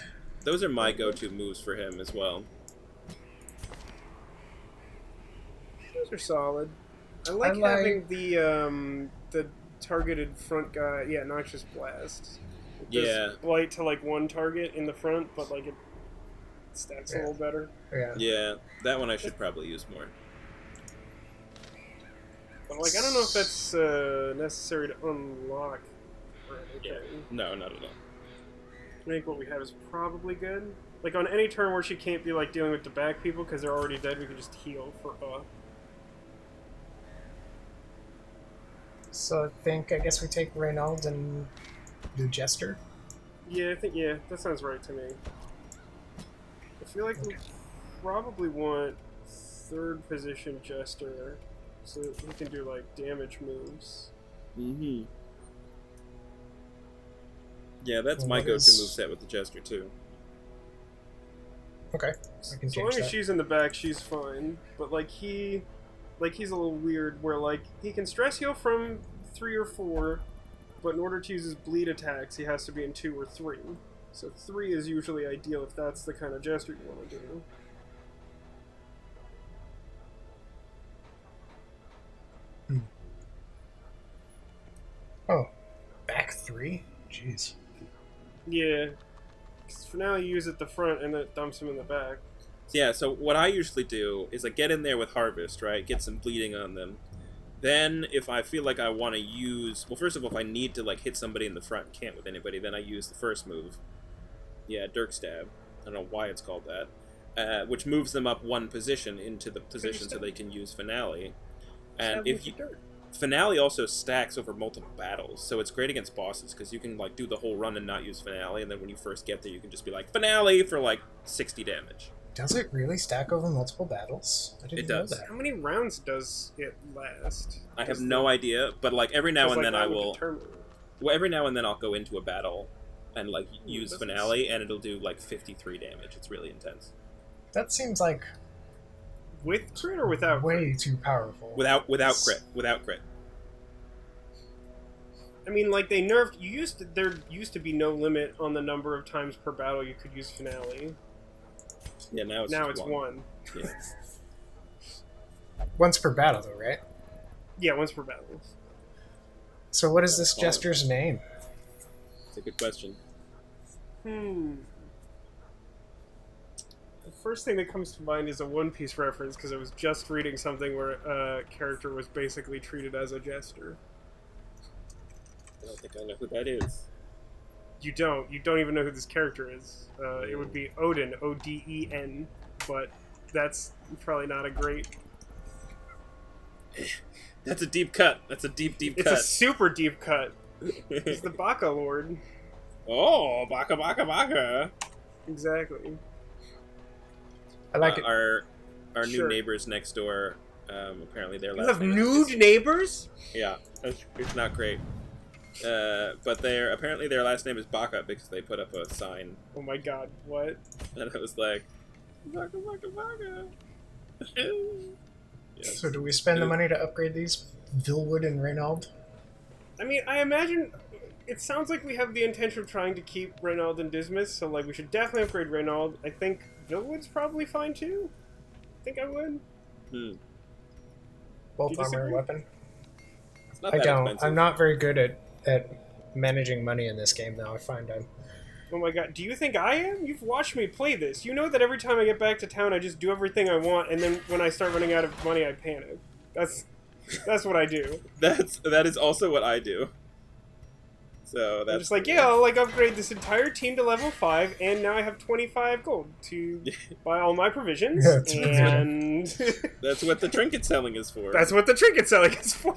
take... my go-to moves for him as well. Those are solid. I like having the targeted front guy. Yeah, Noxious Blast. It does Yeah. blight to like one target in the front, but like it stacks a little better. Yeah. Yeah, that one I should probably use more. But like I don't know if that's necessary to unlock or anything. Yeah. No, not at all. I think what we have is probably good. Like on any turn where she can't be like dealing with the back people because they're already dead, we can just heal for So I guess we take Reynald and the Jester. Yeah, I think that sounds right to me. I feel like we probably want 3rd position Jester so that we can do like damage moves. Mm-hmm. Yeah, that's Well, my what go-to is- moveset with the Jester too. Okay, I can So long change as that. she's in the back, she's fine. But like he's a little weird where like he can stress heal from 3 or 4, but in order to use his bleed attacks, he has to be in 2 or 3. So 3 is usually ideal if that's the kind of Jester you want to do. Oh, back 3? Jeez. Yeah. 'Cause for now, you use it at the front and then it dumps him in the back. Yeah, so what I usually do is I get in there with Harvest, right? Get some bleeding on them. Then, if I feel like I want to use... Well, first of all, if I need to like hit somebody in the front and can't with anybody, then I use the first move. Yeah, Dirk Stab. I don't know why it's called that. Which moves them up 1 position into the position so they can use Finale. And if you... Finale also stacks over multiple battles, so it's great against bosses, because you can like do the whole run and not use Finale, and then when you first get there, you can just be like, Finale for like 60 damage. Does it really stack over multiple battles? I didn't It does. know that. How many rounds does it last? I have no idea, but like every now and then I will... Determine. Well, every now and then I'll go into a battle and like use that's- Finale, and it'll do like 53 damage. It's really intense. That seems like With crit or without? way too powerful. Without crit. I mean, like they nerfed. There used to be no limit on the number of times per battle you could use Finale. Yeah, now it's Now just it's 1. Yeah. Once per battle, though, right? Yeah, once per battle. So what is this Jester's name? It's a good question. The first thing that comes to mind is a One Piece reference because I was just reading something where a character was basically treated as a jester. I don't think I know who that is. You don't even know who this character is. It would be Odin, O-D-E-N, but that's probably not a great... That's a deep cut. That's a deep It's cut. a super deep cut. He's the Baka Lord. Oh, Baka Baka Baka. Exactly. I like it. Our new Sure. neighbors next door, apparently their You last have name nude is- neighbors? Yeah, it's not great. But apparently their last name is Baka because they put up a sign, Oh my god, what? and it was like, Baka Baka Baka. Yes. So do we spend the money to upgrade these? Villewood and Reynald? I mean, I imagine... It sounds like we have the intention of trying to keep Reynald and Dismas, so like we should definitely upgrade Reynald. I think Villewood's probably fine too. I think I would. Bolt Do you armor disagree? weapon? It's not I that don't. expensive. I'm not very good at managing money in this game, though. I find I'm Oh my god, do you think I am? You've watched me play this. You know that every time I get back to town, I just do everything I want, and then when I start running out of money, I panic. That's what I do. That is also what I do. So that's I'm just like, yeah, I'll like upgrade this entire team to level 5, and now I have 25 gold to buy all my provisions. Yeah, and that's what the trinket selling is for. that's what the trinket selling is for.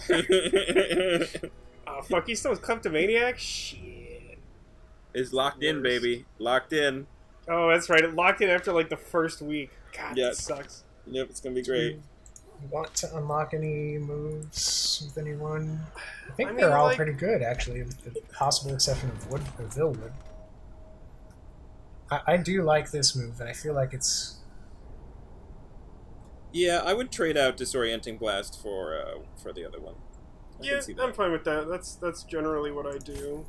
Oh fuck, he's still a kleptomaniac? Shit. It's locked in, baby. Locked in. Oh, that's right. It locked in after like the first week. God, Yeah. that sucks. Yep, it's gonna be great. Want to unlock any moves with anyone? I think I mean, they're all like- pretty good, actually, with the possible exception of Wood-ville. I do like this move, and I feel like it's... Yeah, I would trade out Disorienting Blast for the other one. I Yeah, can see that. I'm fine with that. That's generally what I do.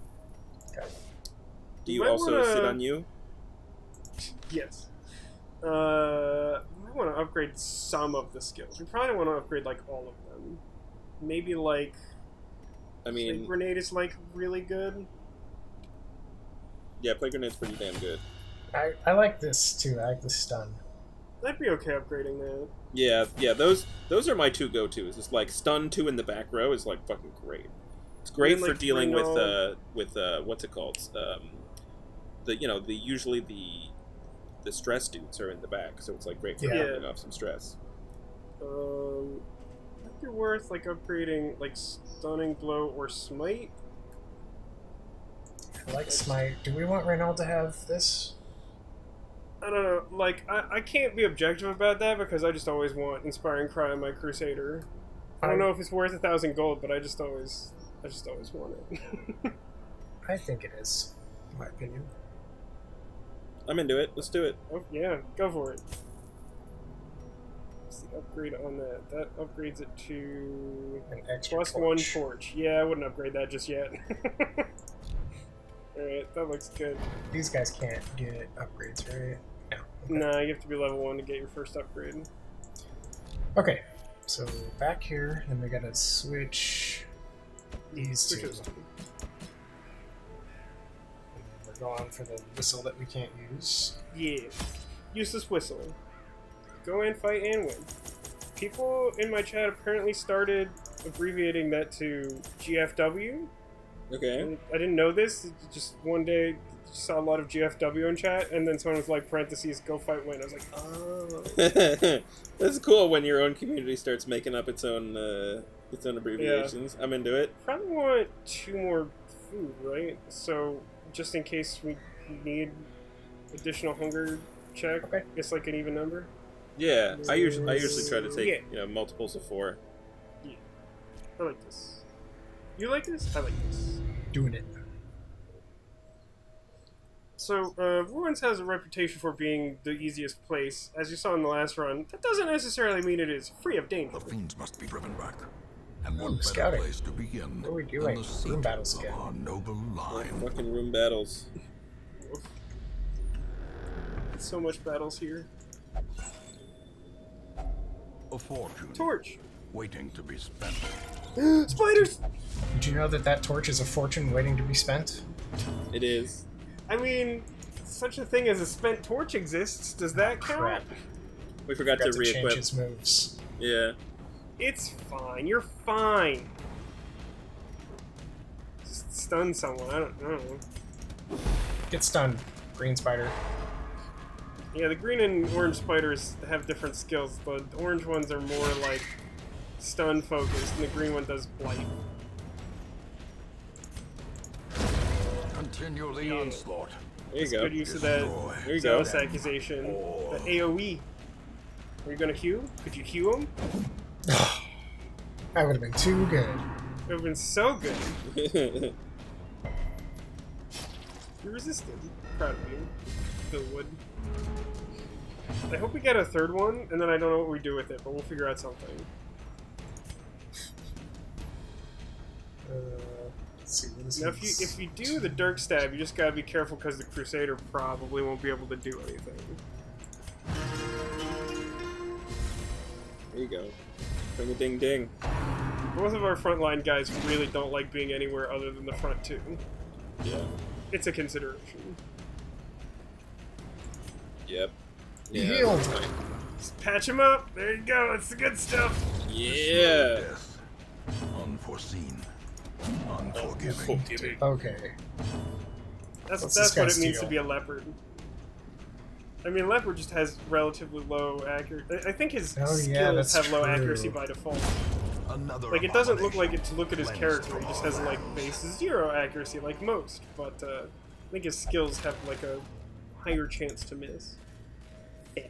Do you might also wanna- sit on you? Yes. We want to upgrade some of the skills. We probably want to upgrade like all of them. Maybe like. I mean, Renegade is like really good. yeah, Play Grenade's pretty damn good. I like this, too. I like the stun. I'd be okay upgrading that. Yeah, those are my two go-tos. It's like stun 2 in the back row is like fucking great. It's great And, for like, dealing with Reno- what's it called? Usually the stress dudes are in the back, so it's like great for Yeah. building off some stress. Might be worth like upgrading like stunning blow or smite. I like Smite. Do we want Reynald to have this? I don't know. Like I can't be objective about that because I just always want inspiring cry on my crusader. I don't know if it's worth 1,000 gold, but I just always want it. I think it is, in my opinion. I'm into it. Let's do it. Oh, yeah, go for it. What's the upgrade on that? That upgrades it to An extra +1 torch. torch. Yeah, I wouldn't upgrade that just yet. Alright, that looks good. These guys can't get upgrades, right? No. Okay. Nah, you have to be level 1 to get your first upgrade. Okay, so back here, and we gotta switch these two. Switch those two. We're going for the whistle that we can't use. Yeah. Useless whistle. Go and fight and win. People in my chat apparently started abbreviating that to GFW. Okay. And I didn't know this. Just one day saw a lot of GFW in chat, and then someone was like, parentheses, go fight win. I was like, oh. That's cool when your own community starts making up its own abbreviations. I'm into it. Probably want 2 more food, right? So, just in case we need additional hunger check, Okay. it's like an even number. Yeah, I usually try to take Yeah. multiples of 4. I like this. You like this? I like this. Doing it. So, Ruins has a reputation for being the easiest place. As you saw in the last run, that doesn't necessarily mean it is free of danger. The fiends must be driven back. And Ooh, what better scouting. place to begin What are we than doing? the Room seat battles of again. our noble line. Fucking room battles. So much battles here. A fortune Torch! waiting to be spent. Spiders! Did you know that torch is a fortune waiting to be spent? It is. I mean, such a thing as a spent torch exists. Does that count? Crap. We forgot to Change re-equip. his moves. Yeah. It's fine. You're fine. Just stun someone. I don't know. Get stunned, green spider. Yeah, the green and orange spiders have different skills. The orange ones are more like stun focused, and the green one does blight. Continue the onslaught. There you go. Good use of that Destroy. There you go. zealous accusation. The AoE. Are you gonna heal? Could you heal him? That would have been too good. It would have been so good. You resisted. Proud of you. Bill Wood. I hope we get a third one, and then I don't know what we do with it, but we'll figure out something. Let's see. What is Now, his- if you do the Dirk Stab, you just gotta be careful because the Crusader probably won't be able to do anything. There you go. Ring a ding ding. Both of our frontline guys really don't like being anywhere other than the front two. Yeah. It's a consideration. Yep. Healed. That's fine. Just patch him up. There you go. It's the good stuff. Yeah. Death. Unforeseen. Unforgiving. Okay. That's What's this what guy's it means to deal? be a leopard. I mean, leopard just has relatively low accuracy. I think his Oh, skills yeah, that's have low true. accuracy by default. Another Like, it doesn't look like it to abomination look at his cleansed character. from He just our has, like, land. base 0 accuracy, like most. But, I think his skills have, like, a higher chance to miss. Yeah.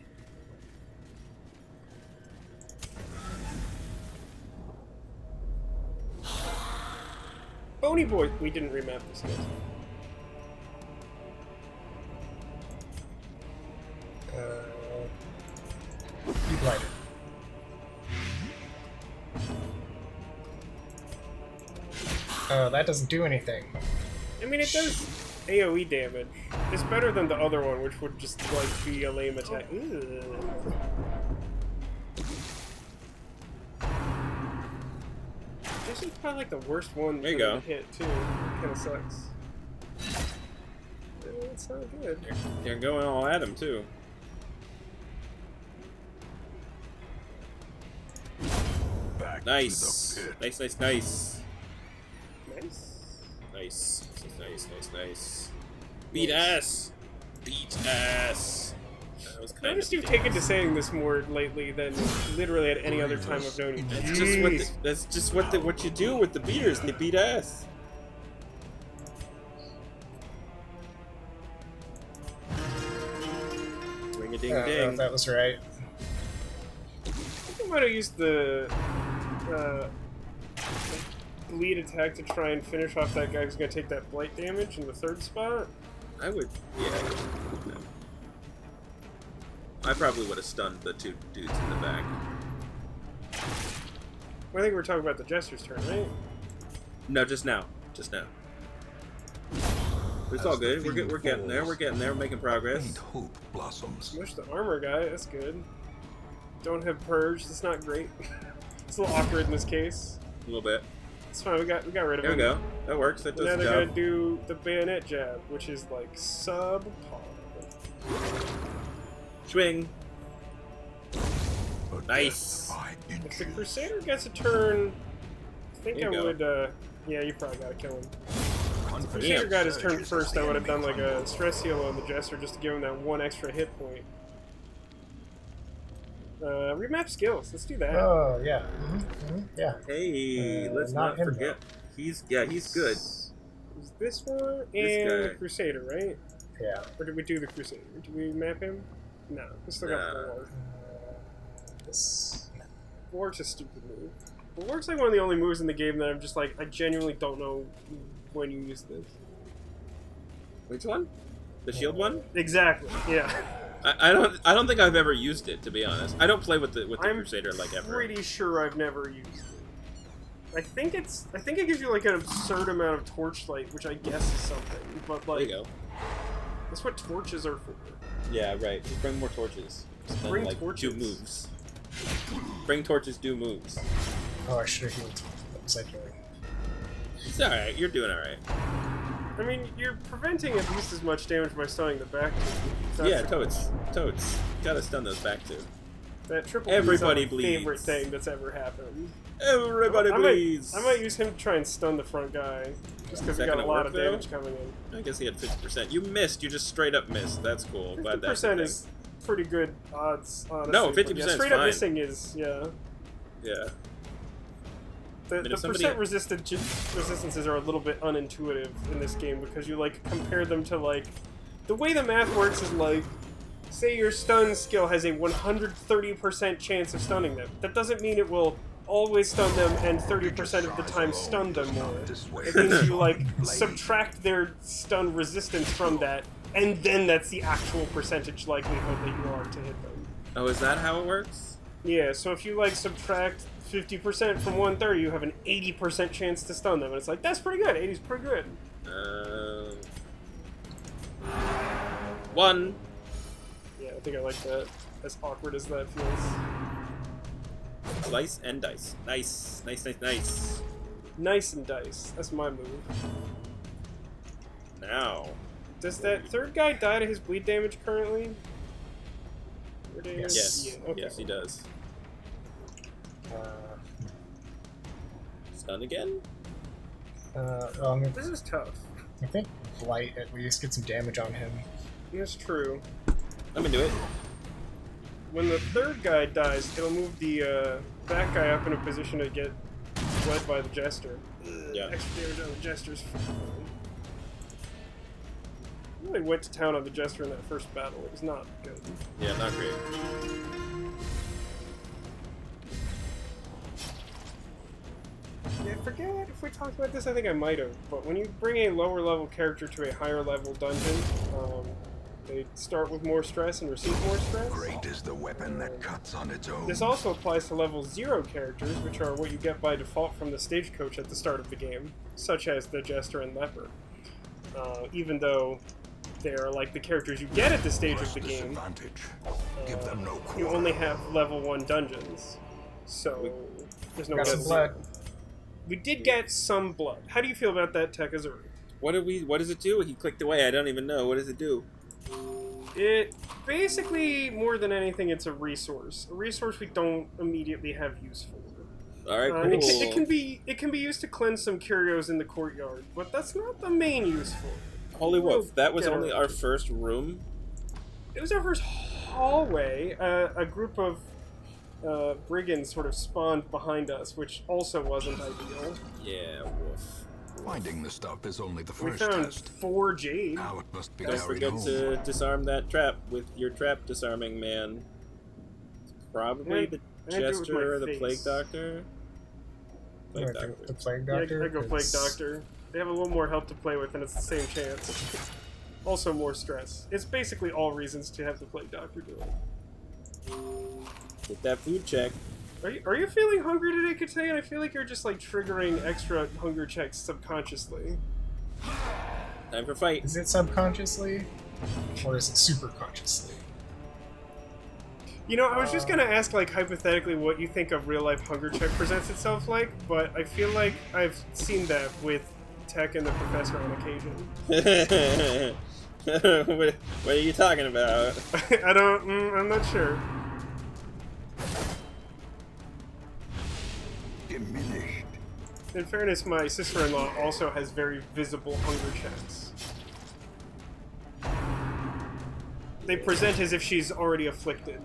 Bony boy! We didn't remap the skills. Be blighted. That doesn't do anything. I mean, it does AoE damage. It's better than the other one, which would just, like, be a lame attack. Ugh. This is probably, like, the worst one There you for them go. to hit, too. Kinda sucks. It's not good. You're going all at him, too. Back Nice. to the pit. Nice. Nice. Nice. Beat ass. Beat ass. That was I kind noticed of you've taken to saying this more lately than literally at any other time I've known you. That's just what you do with the beaters. They beat ass. Ring a ding I don't know ding. if that was right. I think I might have used the lead attack to try and finish off that guy who's going to take that blight damage in the 3rd spot. I would, yeah. I probably would have stunned the 2 dudes in the back. Well, I think we're talking about the Jester's turn, right? No, just now. Just now. But it's all good. We're getting there. We're making progress. Faint hope blossoms. Smush the armor guy, that's good. Don't have purge, that's not great. It's a little awkward in this case. A little bit. It's fine, we got rid of There him. we go. That works. That does Now the they're gonna job. do the bayonet jab, which is like subpar. Swing. A Nice. death by If the inches. Crusader gets a turn, I think There I you go. would, yeah, you probably gotta kill him. Confident Crusader got his turn surges first, as the I would have done enemy like a crumbles. stress heal on the Jester just to give him that 1 extra hit point. Remap skills, let's do that. Oh, yeah. Yeah. Hey, let's not not him, forget. He's good. Is this one and This the guy. Crusader, right? Yeah. Or did we do the Crusader? Did we map him? No, we still got Nah. Bulwark. This. Bulwark's a stupid move. Bulwark's like one of the only moves in the game that I'm just like, I genuinely don't know when you use this. Which one? The shield one? Exactly, yeah. I don't think I've ever used it, to be honest. I don't play with the I'm Crusader like ever. Pretty sure I've never used it. I think it gives you like an absurd amount of torchlight, which I guess is something. But There like, you go. that's what torches are for. Yeah, right. Just bring more torches. Just Bring like, torches. Do moves. Bring torches, do moves. Oh, I should have healed. What was I doing? It's alright. You're doing alright. I mean, you're preventing at least as much damage by stunning the back. That's Yeah, totes. Gotta stun those back too. That triple Everybody is my favorite bleeds. thing that's ever happened. Everybody bleeds. I might use him to try and stun the front guy, just because Is we that got a gonna lot work, of though? damage coming in. I guess he had 50%. You missed. You just straight up missed. That's cool. Glad that's 50% the is pretty good odds, honestly. No, but 50% yeah, is straight up fine. missing is, yeah. thing. Yeah. The, mean, if somebody- percent resistances are a little bit unintuitive in this game because you like compare them to like the way the math works is like say your stun skill has a 130% chance of stunning them. That doesn't mean it will always stun them and 30% of the time stun them more. It means you like subtract their stun resistance from that, and then that's the actual percentage likelihood that you are to hit them. Oh, is that how it works? Yeah, so if you like subtract 50% from 130, you have an 80% chance to stun them, and it's like, that's pretty good, 80's pretty good. 1. Yeah, I think I like that, as awkward as that feels. Slice and dice. Nice. Nice. Nice and dice, that's my move. Now. Does that third guy die to his bleed damage currently? Yes. Yeah, okay. Yes, he does. Uh, Stun again? This is tough. I think Blight at least get some damage on him. That's true. I'm into it. When the third guy dies, it'll move the that guy up in a position to get bled by the Jester. Yeah. Extra damage on the Jester's. Really went to town on the Jester in that first battle. It was not good. Yeah, not great. Yeah, I forget if we talked about this. I think I might have. But when you bring a lower level character to a higher level dungeon, they start with more stress and receive more stress. Great is the weapon that cuts on its own. This also applies to level 0 characters, which are what you get by default from the stagecoach at the start of the game, such as the Jester and Leper. Even though they are like the characters you get at the stage of the game, Give them no you quarter. only have level 1 dungeons. So there's no Got some level blood. 0. We did get some blood. How do you feel about that, TekAzurik? What does it do? He clicked away. I don't even know. What does it do? It basically, more than anything, it's a resource. A resource we don't immediately have use for. Alright, cool. It can be used to cleanse some curios in the courtyard, but that's not the main use for it. Holy We'll wolf, that was get only around our to it. first room? It was our first hallway. A group of brigands sort of spawned behind us, which also wasn't ideal. Yeah, wolf. Finding the stuff is only the We first found test. 4 jade. Now it must be Don't carried forget home. to disarm that trap with your trap disarming man. It's probably the I do it with Jester my or the face. Plague Doctor. Plague Or Doctor. the Plague Yeah, Doctor. I go Plague 'cause Doctor. They have a little more help to play with, and it's the same chance. Also more stress. It's basically all reasons to have the Plague Doctor do it. Get that food check. Are you feeling hungry today, Cotillion? I feel like you're just like triggering extra hunger checks subconsciously. Time for fight. Is it subconsciously? Or is it super consciously? You know, I was just gonna ask, like, hypothetically what you think a real-life hunger check presents itself like, but I feel like I've seen that with Tech and the Professor on occasion. What are you talking about? I'm not sure. Diminished. In fairness, my sister-in-law also has very visible hunger checks. They present as if she's already afflicted.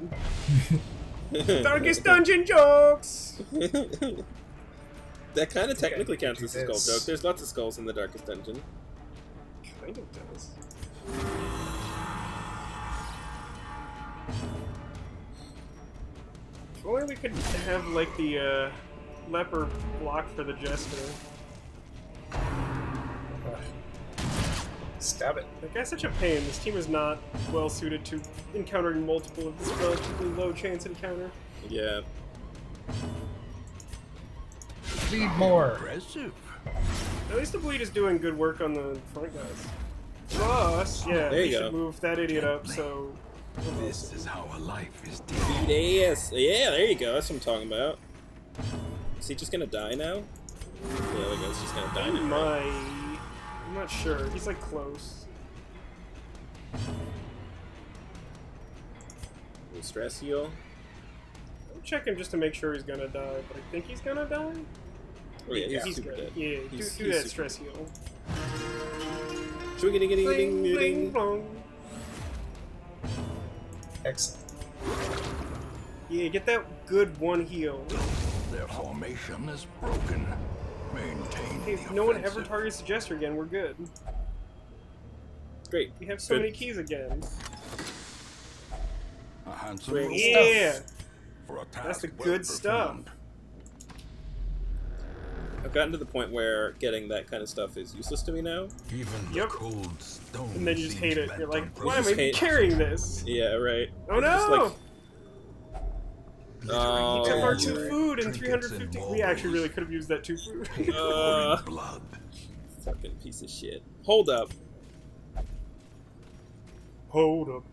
Darkest dungeon jokes! That kind of technically counts as a skull Yes. joke. There's lots of skulls in the darkest dungeon. Kind of does. If only we could have, like, the, leper block for the Jester. Stab it. That guy's such a pain. This team is not well suited to encountering multiple of this relatively low chance encounter. Yeah. Bleed more. Impressive. At least the bleed is doing good work on the front guys. Plus, yeah, There you we should go. move that idiot up, so... This is how a life is Beat dead. ass. Yeah, there you go. That's what I'm talking about. Is he just gonna die now? Yeah, the guy's just gonna die He now. might... I'm not sure. He's, like, close. Little stress heal. I'm checking just to make sure he's gonna die, but I think he's gonna die? Oh yeah, he's He's super good. dead. Yeah, He's do that super stress heal. Should we get Bling, ding bling, ding? blong. Excellent. Yeah, get that good one heal. Their formation is broken. Maintain Hey, the if no one ever offensive. targets the Jester again, we're good. Great. We have so Good. many keys again. A handsome Great. reward Yeah! for a task That's the well good stuff. performed. I've gotten to the point where getting that kind of stuff is useless to me now. Even Yep. the cold stone And then you just seems hate it. bent You're like, on why am I just hate- carrying this? Yeah, right. Oh It's just no! like- glittering We took our Oh. 2 food and trinkets 350. We actually really could have used that 2 food. paid for Uh. in blood. Fucking piece of shit. Hold up. Hold up.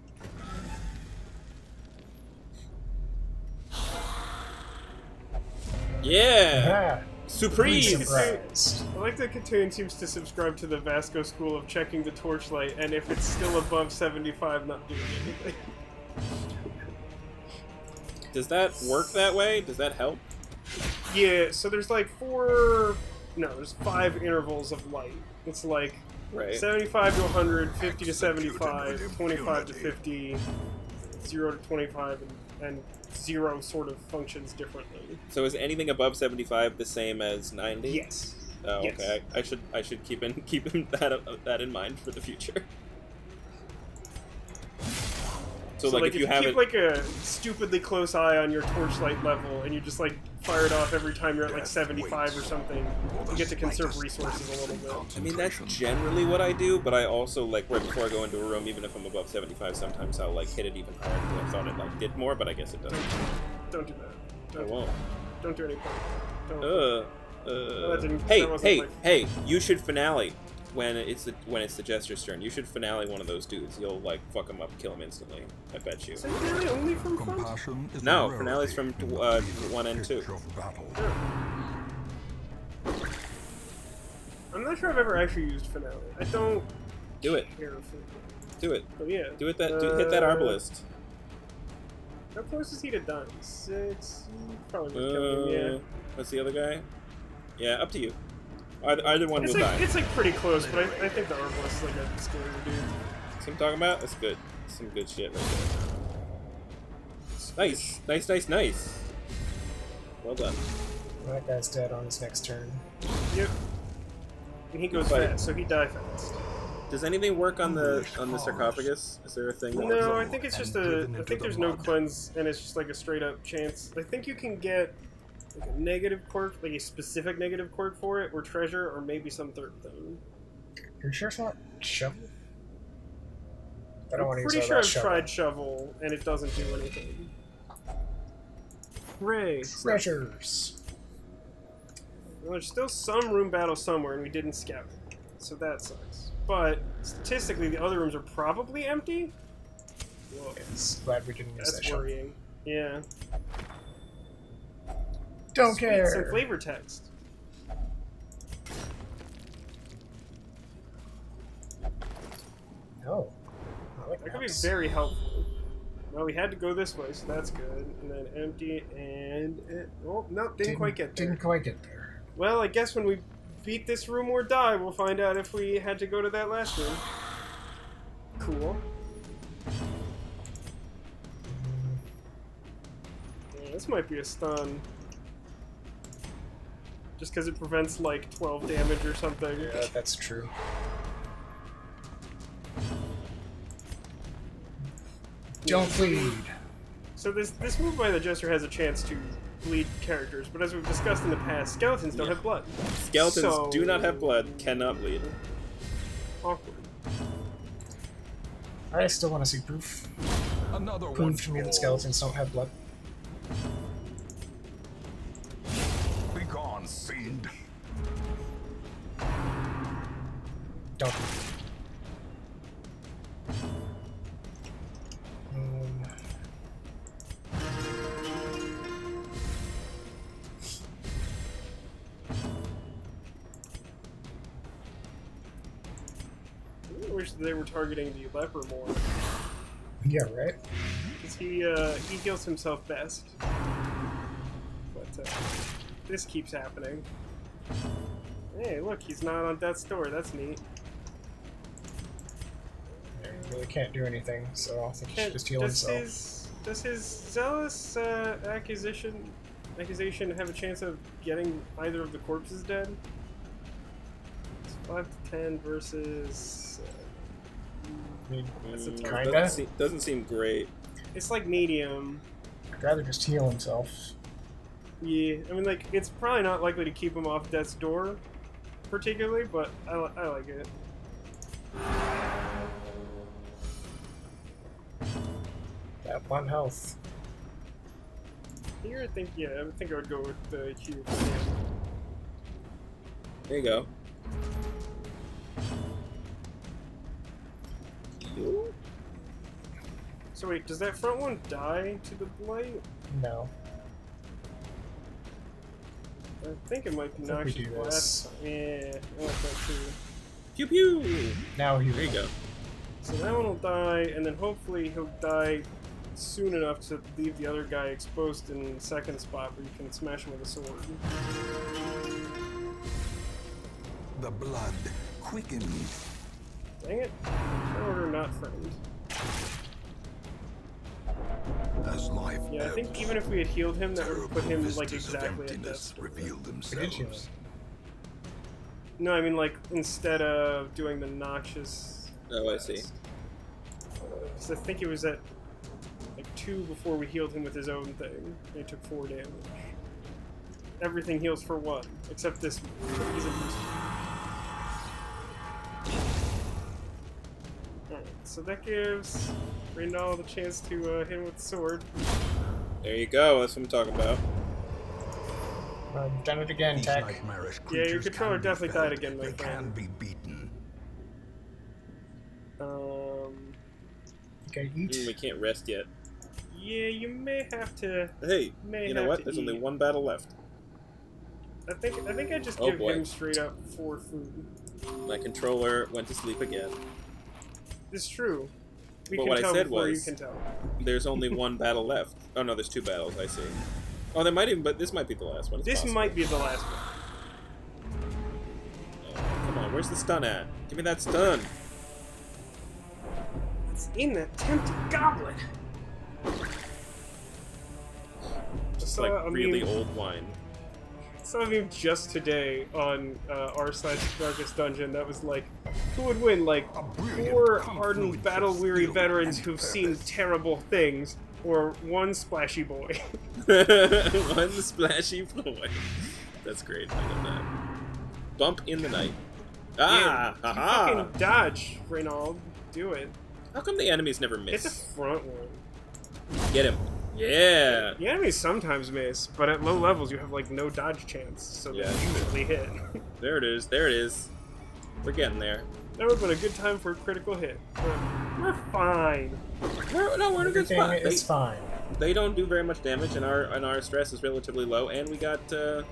Yeah! Ah, Supreme! surprised. I like that Cotillion seems to subscribe to the Vasco school of checking the torchlight, and if it's still above 75, not doing anything. Does that work that way? Does that help? Yeah, so there's like there's 5 intervals of light. It's like Right. 75 to 100, 50 to 75, 25 to 50, 0 to 25, and 0 sort of functions differently. So is anything above 75 the same as 90? Yes. Oh, Yes. okay. I should keep that in mind for the future. So like if you have keep it, like a stupidly close eye on your torchlight level, and you just like fire it off every time you're at like 75 or something, you get to conserve resources a little bit. I mean, that's generally what I do, but I also, like, right before I go into a room, even if I'm above 75, sometimes I'll, like, hit it even harder because I thought it, like, did more, but I guess it doesn't. Don't do that. I won't. Don't do anything. Hey, you should finale when it's the Jester's turn. You should finale one of those dudes. You'll, like, fuck him up, kill him instantly. I bet you. Is that really only from front? Compassion is No, a rarity finale's from in the 1 and 2. pitch of battle. I'm not sure I've ever actually used finale. I don't Do it. care for it. Do it. But yeah. Do it. Hit that arbalist. How close is he to dying? 6? Probably would kill him, yeah. What's the other guy? Yeah, up to you. Either one will die. It's like pretty close, but I think the arbalist is like a scary dude. See what I'm talking about? That's good. Some good shit right there. Nice. Well done. That guy's dead on his next turn. Yep. And he goes Fight. fast, so he die fast. Does anything work on the sarcophagus? Is there a thing? No, I think it's just I think there's no cleanse, and it's just like a straight up chance. I think you can get like a negative quirk, like a specific negative quirk for it, or treasure, or maybe some third thing. You're sure it's not shovel? I don't want to I'm use pretty all sure that I've shovel. tried shovel, and it doesn't do anything. Hooray! Treasures. Well, there's still some room battle somewhere, and we didn't scout it, so that sucks. But statistically, the other rooms are probably empty. Whoa, Yes, glad we didn't use that that's shovel. worrying. Yeah. Don't Sweet, care. some flavor text. No. I like That could be maps. very helpful. Well, we had to go this way, so that's good. And then empty, and oh no, didn't quite get there. Didn't quite get there. Well, I guess when we beat this room or die, we'll find out if we had to go to that last room. Cool. Yeah, this might be a stun. Just because it prevents like 12 damage or something. Yeah, that's true. Don't bleed. So this move by the Jester has a chance to bleed characters, but as we've discussed in the past, skeletons don't have blood. Skeletons So- do not have blood, cannot bleed. Awkward. I still want to see proof. Another one Prove to me that skeletons don't have blood. Be gone, fiend. Don't. I wish they were targeting the leper more, Yeah, right? because he heals himself best. But this keeps happening. Hey, look, he's not on death's door. That's neat. Yeah, he really can't do anything, so I think he should just heal does himself. Does his zealous accusation have a chance of getting either of the corpses dead? It's 5 to 10 versus. I mean, That's a tough- kinda. Doesn't seem great. It's like medium. I'd rather just heal himself. Yeah, I mean, like, it's probably not likely to keep him off death's door, particularly, but I like it. That 1 health. Here, I think I would go with the Q. There you go. So wait, does that front one die to the blight? No. I think it might be I think we noxious do blast. Yeah, I like that too. Pew pew! Now he There you go. So that one will die, and then hopefully he'll die soon enough to leave the other guy exposed in the second spot where you can smash him with a sword. The blood quickens. Dang it. Order not friend. As life Yeah, I think ebbs, even if we had healed him, that would have put him terrible like vistas of exactly at emptiness death. reveal We did heal themselves. him. No, I mean like instead of doing the noxious. Oh, I see. Because I think he was at like 2 before we healed him with his own thing. And he took 4 damage. Everything heals for 1, except this one. He's a boost. Alright, so that gives Reynold a chance to hit him with the sword. There you go. That's what I'm talking about. Done it again, These Tech. nightmarish Yeah, your creatures controller can be definitely felled, died again, my they friend. can be beaten. Okay, eat. We can't rest yet. Yeah, you may have to. Hey, May you know have what? to There's only eat. 1 battle left. I think I just Oh, give boy. him straight up 4 food. My controller went to sleep again. It's true. We But can what I tell said before you was- can tell. There's only 1 battle left. Oh no, there's 2 battles. I see. Oh, there might even, but this might be the last one. It's This possible. might be the last one. Oh, come on, where's the stun at? Give me that stun. It's in that tempted goblin. Just So, like I really mean- old wine. Saw a meme just today on r/darkest dungeon that was like, who would win? Like, A brilliant 4 confluence hardened, of battle-weary skill veterans and who've seen purpose. terrible things, or 1 splashy boy. One splashy boy. That's great. I love that. Bump in the night. Ah! You Haha! fucking dodge, Reynold. Do it. How come the enemies never Hit the miss? front one. Get him. Yeah! The enemies sometimes miss, but at low levels you have like no dodge chance, so they Yeah. usually hit. There it is. There it is. We're getting there. That would have been a good time for a critical hit. But we're fine. We're in a good Everything spot. is fine. They don't do very much damage, and our stress is relatively low, and we got a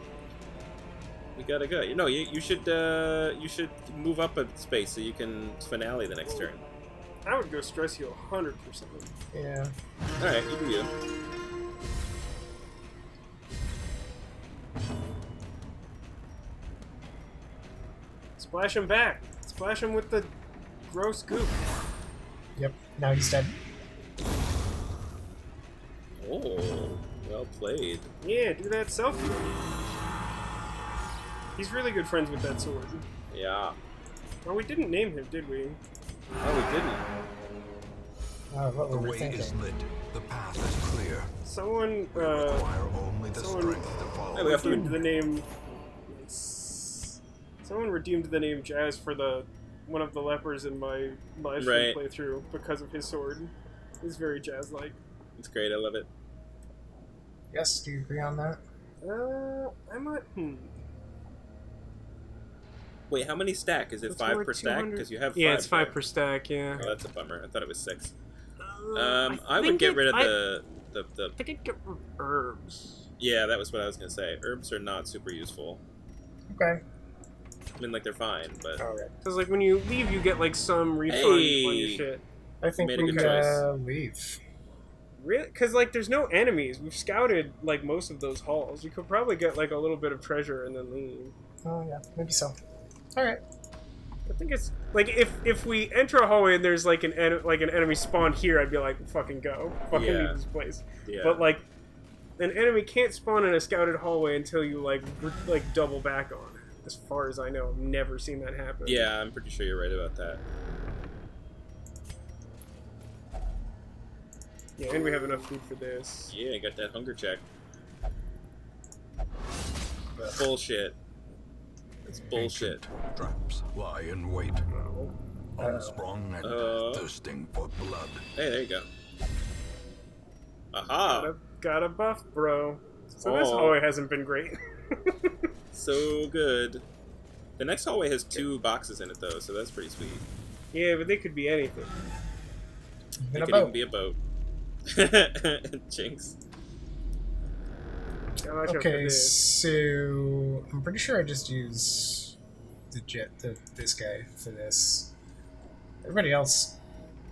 good. You know, you should move up a space so you can finale the next turn. I would go stress heal 100%. Yeah. All right, you do you. Splash him back. Splash him with the gross goop. Yep. Now he's dead. Oh, well played. Yeah, do that self heal. He's really good friends with that sword. Yeah. Well, we didn't name him, did we? Oh, we didn't. Oh, what The were we way thinking? is lit. The path is clear. Someone We require only the someone- strength to Hey, follow. we have to- redeemed the name. Someone redeemed the name Jazz for one of the lepers in my live stream Right. playthrough because of his sword. He's very jazz-like. It's great. I love it. Yes, do you agree on that? I might. Wait, how many stack? Is it That's 5 more per stack? 200. Because you have 5. Yeah, it's 5 there. per stack. Yeah. Oh, that's a bummer. I thought it was 6. I I would think get it- rid of I the. think I'd get rid of herbs. Yeah, that was what I was gonna say. Herbs are not super useful. Okay. I mean, like they're fine, but Alright. Because like when you leave, you get like some refund on your Hey. shit. I think Made a we good choice. leave. Really? Because like there's no enemies. We've scouted like most of those halls. You could probably get like a little bit of treasure and then leave. Oh yeah, maybe so. Alright. I think it's like if we enter a hallway and there's like an enemy spawned here, I'd be like, fucking go, fucking Yeah. leave this place. yeah. But like, an enemy can't spawn in a scouted hallway until you like double back on it. As far as I know, I've never seen that happen. Yeah, I'm pretty sure you're right about that. Yeah, and we have enough food for this. Yeah, I got that hunger check. Bullshit. It's bullshit. Ancient traps lie in wait. Unsprung and thirsting for blood. Hey, there you go. Aha! Got a buff, bro. So this Oh. hallway hasn't been great. So good. The next hallway has 2 boxes in it, though, so that's pretty sweet. Yeah, but they could be anything. In It a could even boat. be a boat. Jinx. Gotta watch out for Okay, this. so I'm pretty sure I just use this guy for this. Everybody else,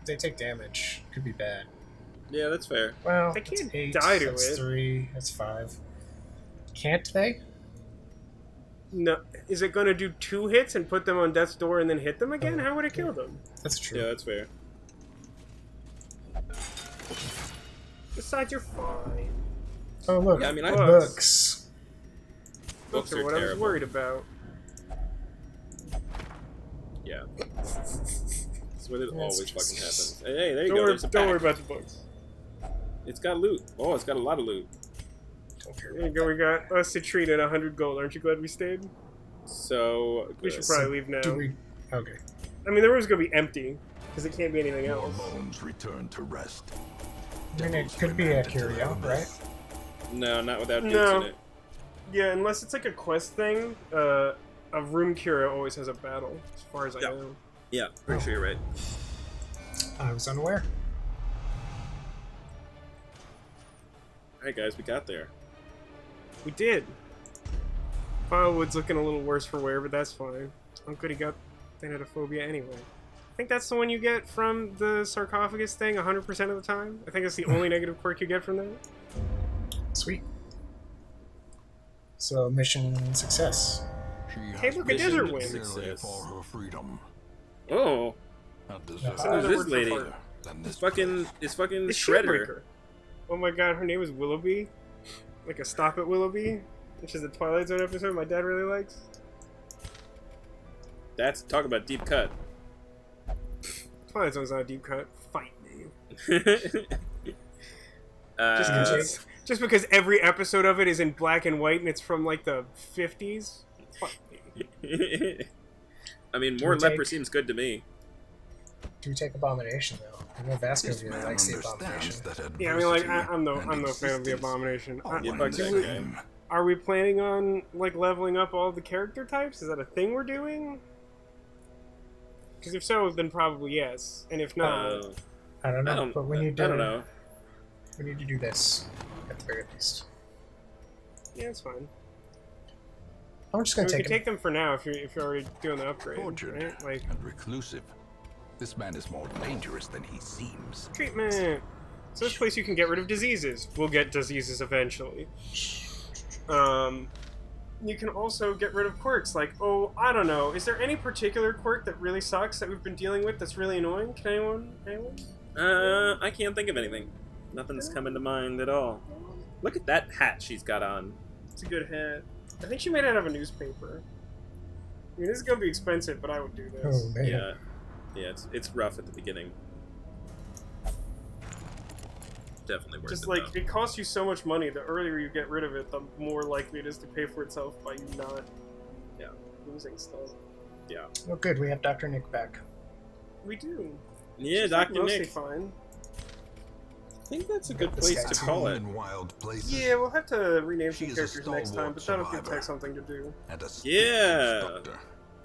they take damage. Could be bad. Yeah, that's fair. Well, They that's can't 8, die to that's it. 3, that's 5. Can't they? No, is it going to do 2 hits and put them on death's door and then hit them again? How would it kill them? That's true. Yeah, that's fair. Besides, you're fine. Oh, look. Yeah, I mean, I- books. Books are what I was terrible. worried about. Yeah. That's what it That's always just- fucking happens. Hey, there you Don't go. worry, There's a don't pack. worry about the books. It's got loot. Oh, it's got a lot of loot. Don't care There you about go, we got a citrine and 100 gold. Aren't you glad we stayed? So We good. should probably leave now. Do we... Okay. I mean, the room's going to be empty, because it can't be anything Your else. bones return to rest. I mean, it could be a curio, right? No, not without dukes No. in it. Yeah, unless it's like a quest thing, a room curio always has a battle, as far as I Yeah. know. Yeah, pretty sure you're right. I was unaware. Alright, guys, we got there. We did. Firewood's looking a little worse for wear, but that's fine. I'm good he got thanatophobia anyway. I think that's the one you get from the sarcophagus thing 100% of the time. I think that's the only negative quirk you get from that. Sweet. So, mission success. She Hey, has look, a mission desert wind. sincerely Success. for her freedom. Oh, Not Who's deserved another this word for lady? fart. than it's this fucking, place. it's fucking It's Shredder. Shieldbreaker. Oh my god, her name is Willoughby. Like a Stop at Willoughby, which is a Twilight Zone episode my dad really likes. That's talk about deep cut. Twilight Zone's not a deep cut. Fight me. Just because every episode of it is in black and white and it's from like the 50s. Fuck me. I mean, more Do we leper take- seems good to me. Do we take Abomination, though? I know Vasco This really man likes the understands Abomination. that Yeah, I mean, like, adversity I'm no and fan of the existence Abomination. are Yeah, one fuck and that the guy. same. Are we planning on like leveling up all the character types? Is that a thing we're doing? Because if so, then probably yes. And if not, I don't know, I don't, but we need to. I don't know. We need to do this at the very least. yeah, it's fine. I'm just We gonna can take take them for now if you're already doing the upgrade, Tortured right? Like and reclusive. This man is more dangerous than he seems. treatment. So this place you can get rid of diseases. We'll get diseases eventually. You can also get rid of quirks. Like, oh, I don't know. Is there any particular quirk that really sucks that we've been dealing with that's really annoying? Can anyone? Anyone? I can't think of anything. Nothing's coming to mind at all. Look at that hat she's got on. It's a good hat. I think she made it out of a newspaper. I mean, this is gonna be expensive, but I would do this. Oh man. Yeah, yeah, it's rough at the beginning. Definitely worth Just it. like though. it costs you so much money. The earlier you get rid of it, the more likely it is to pay for itself by you not, losing stuff. Yeah. Oh, good. We have Dr. Nick back. We do. Yeah, She's, like, Dr. mostly Nick. fine. I think that's a good This place guy to too. call it. In wild places. Yeah, we'll have to rename She some is a characters next time, but that'll give stalwart Tech survivor. something to do. And a strict Yeah. instructor.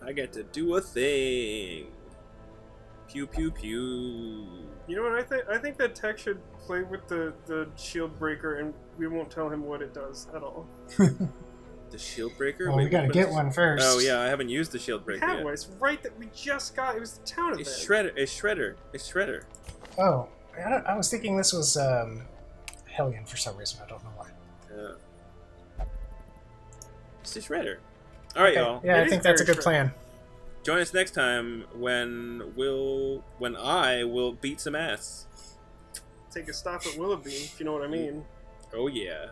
I get to do a thing. Pew pew pew. You know what? I think that Tech should play with the shield breaker, and we won't tell him what it does at all. The shield breaker? Well, Wait, we gotta what get is- one first. Oh yeah, I haven't used the shield breaker Have yet. one. It's right that we just got. It was the town event. It's Shredder. It's Shredder. It's Shredder. Oh, I was thinking this was Hellion for some reason. I don't know why. Yeah. It's the Shredder. All right, Okay, y'all. yeah, It I is think that's a very good true. plan. Join us next time when I will beat some ass. Take a stop at Willoughby, if you know what I mean. Oh yeah.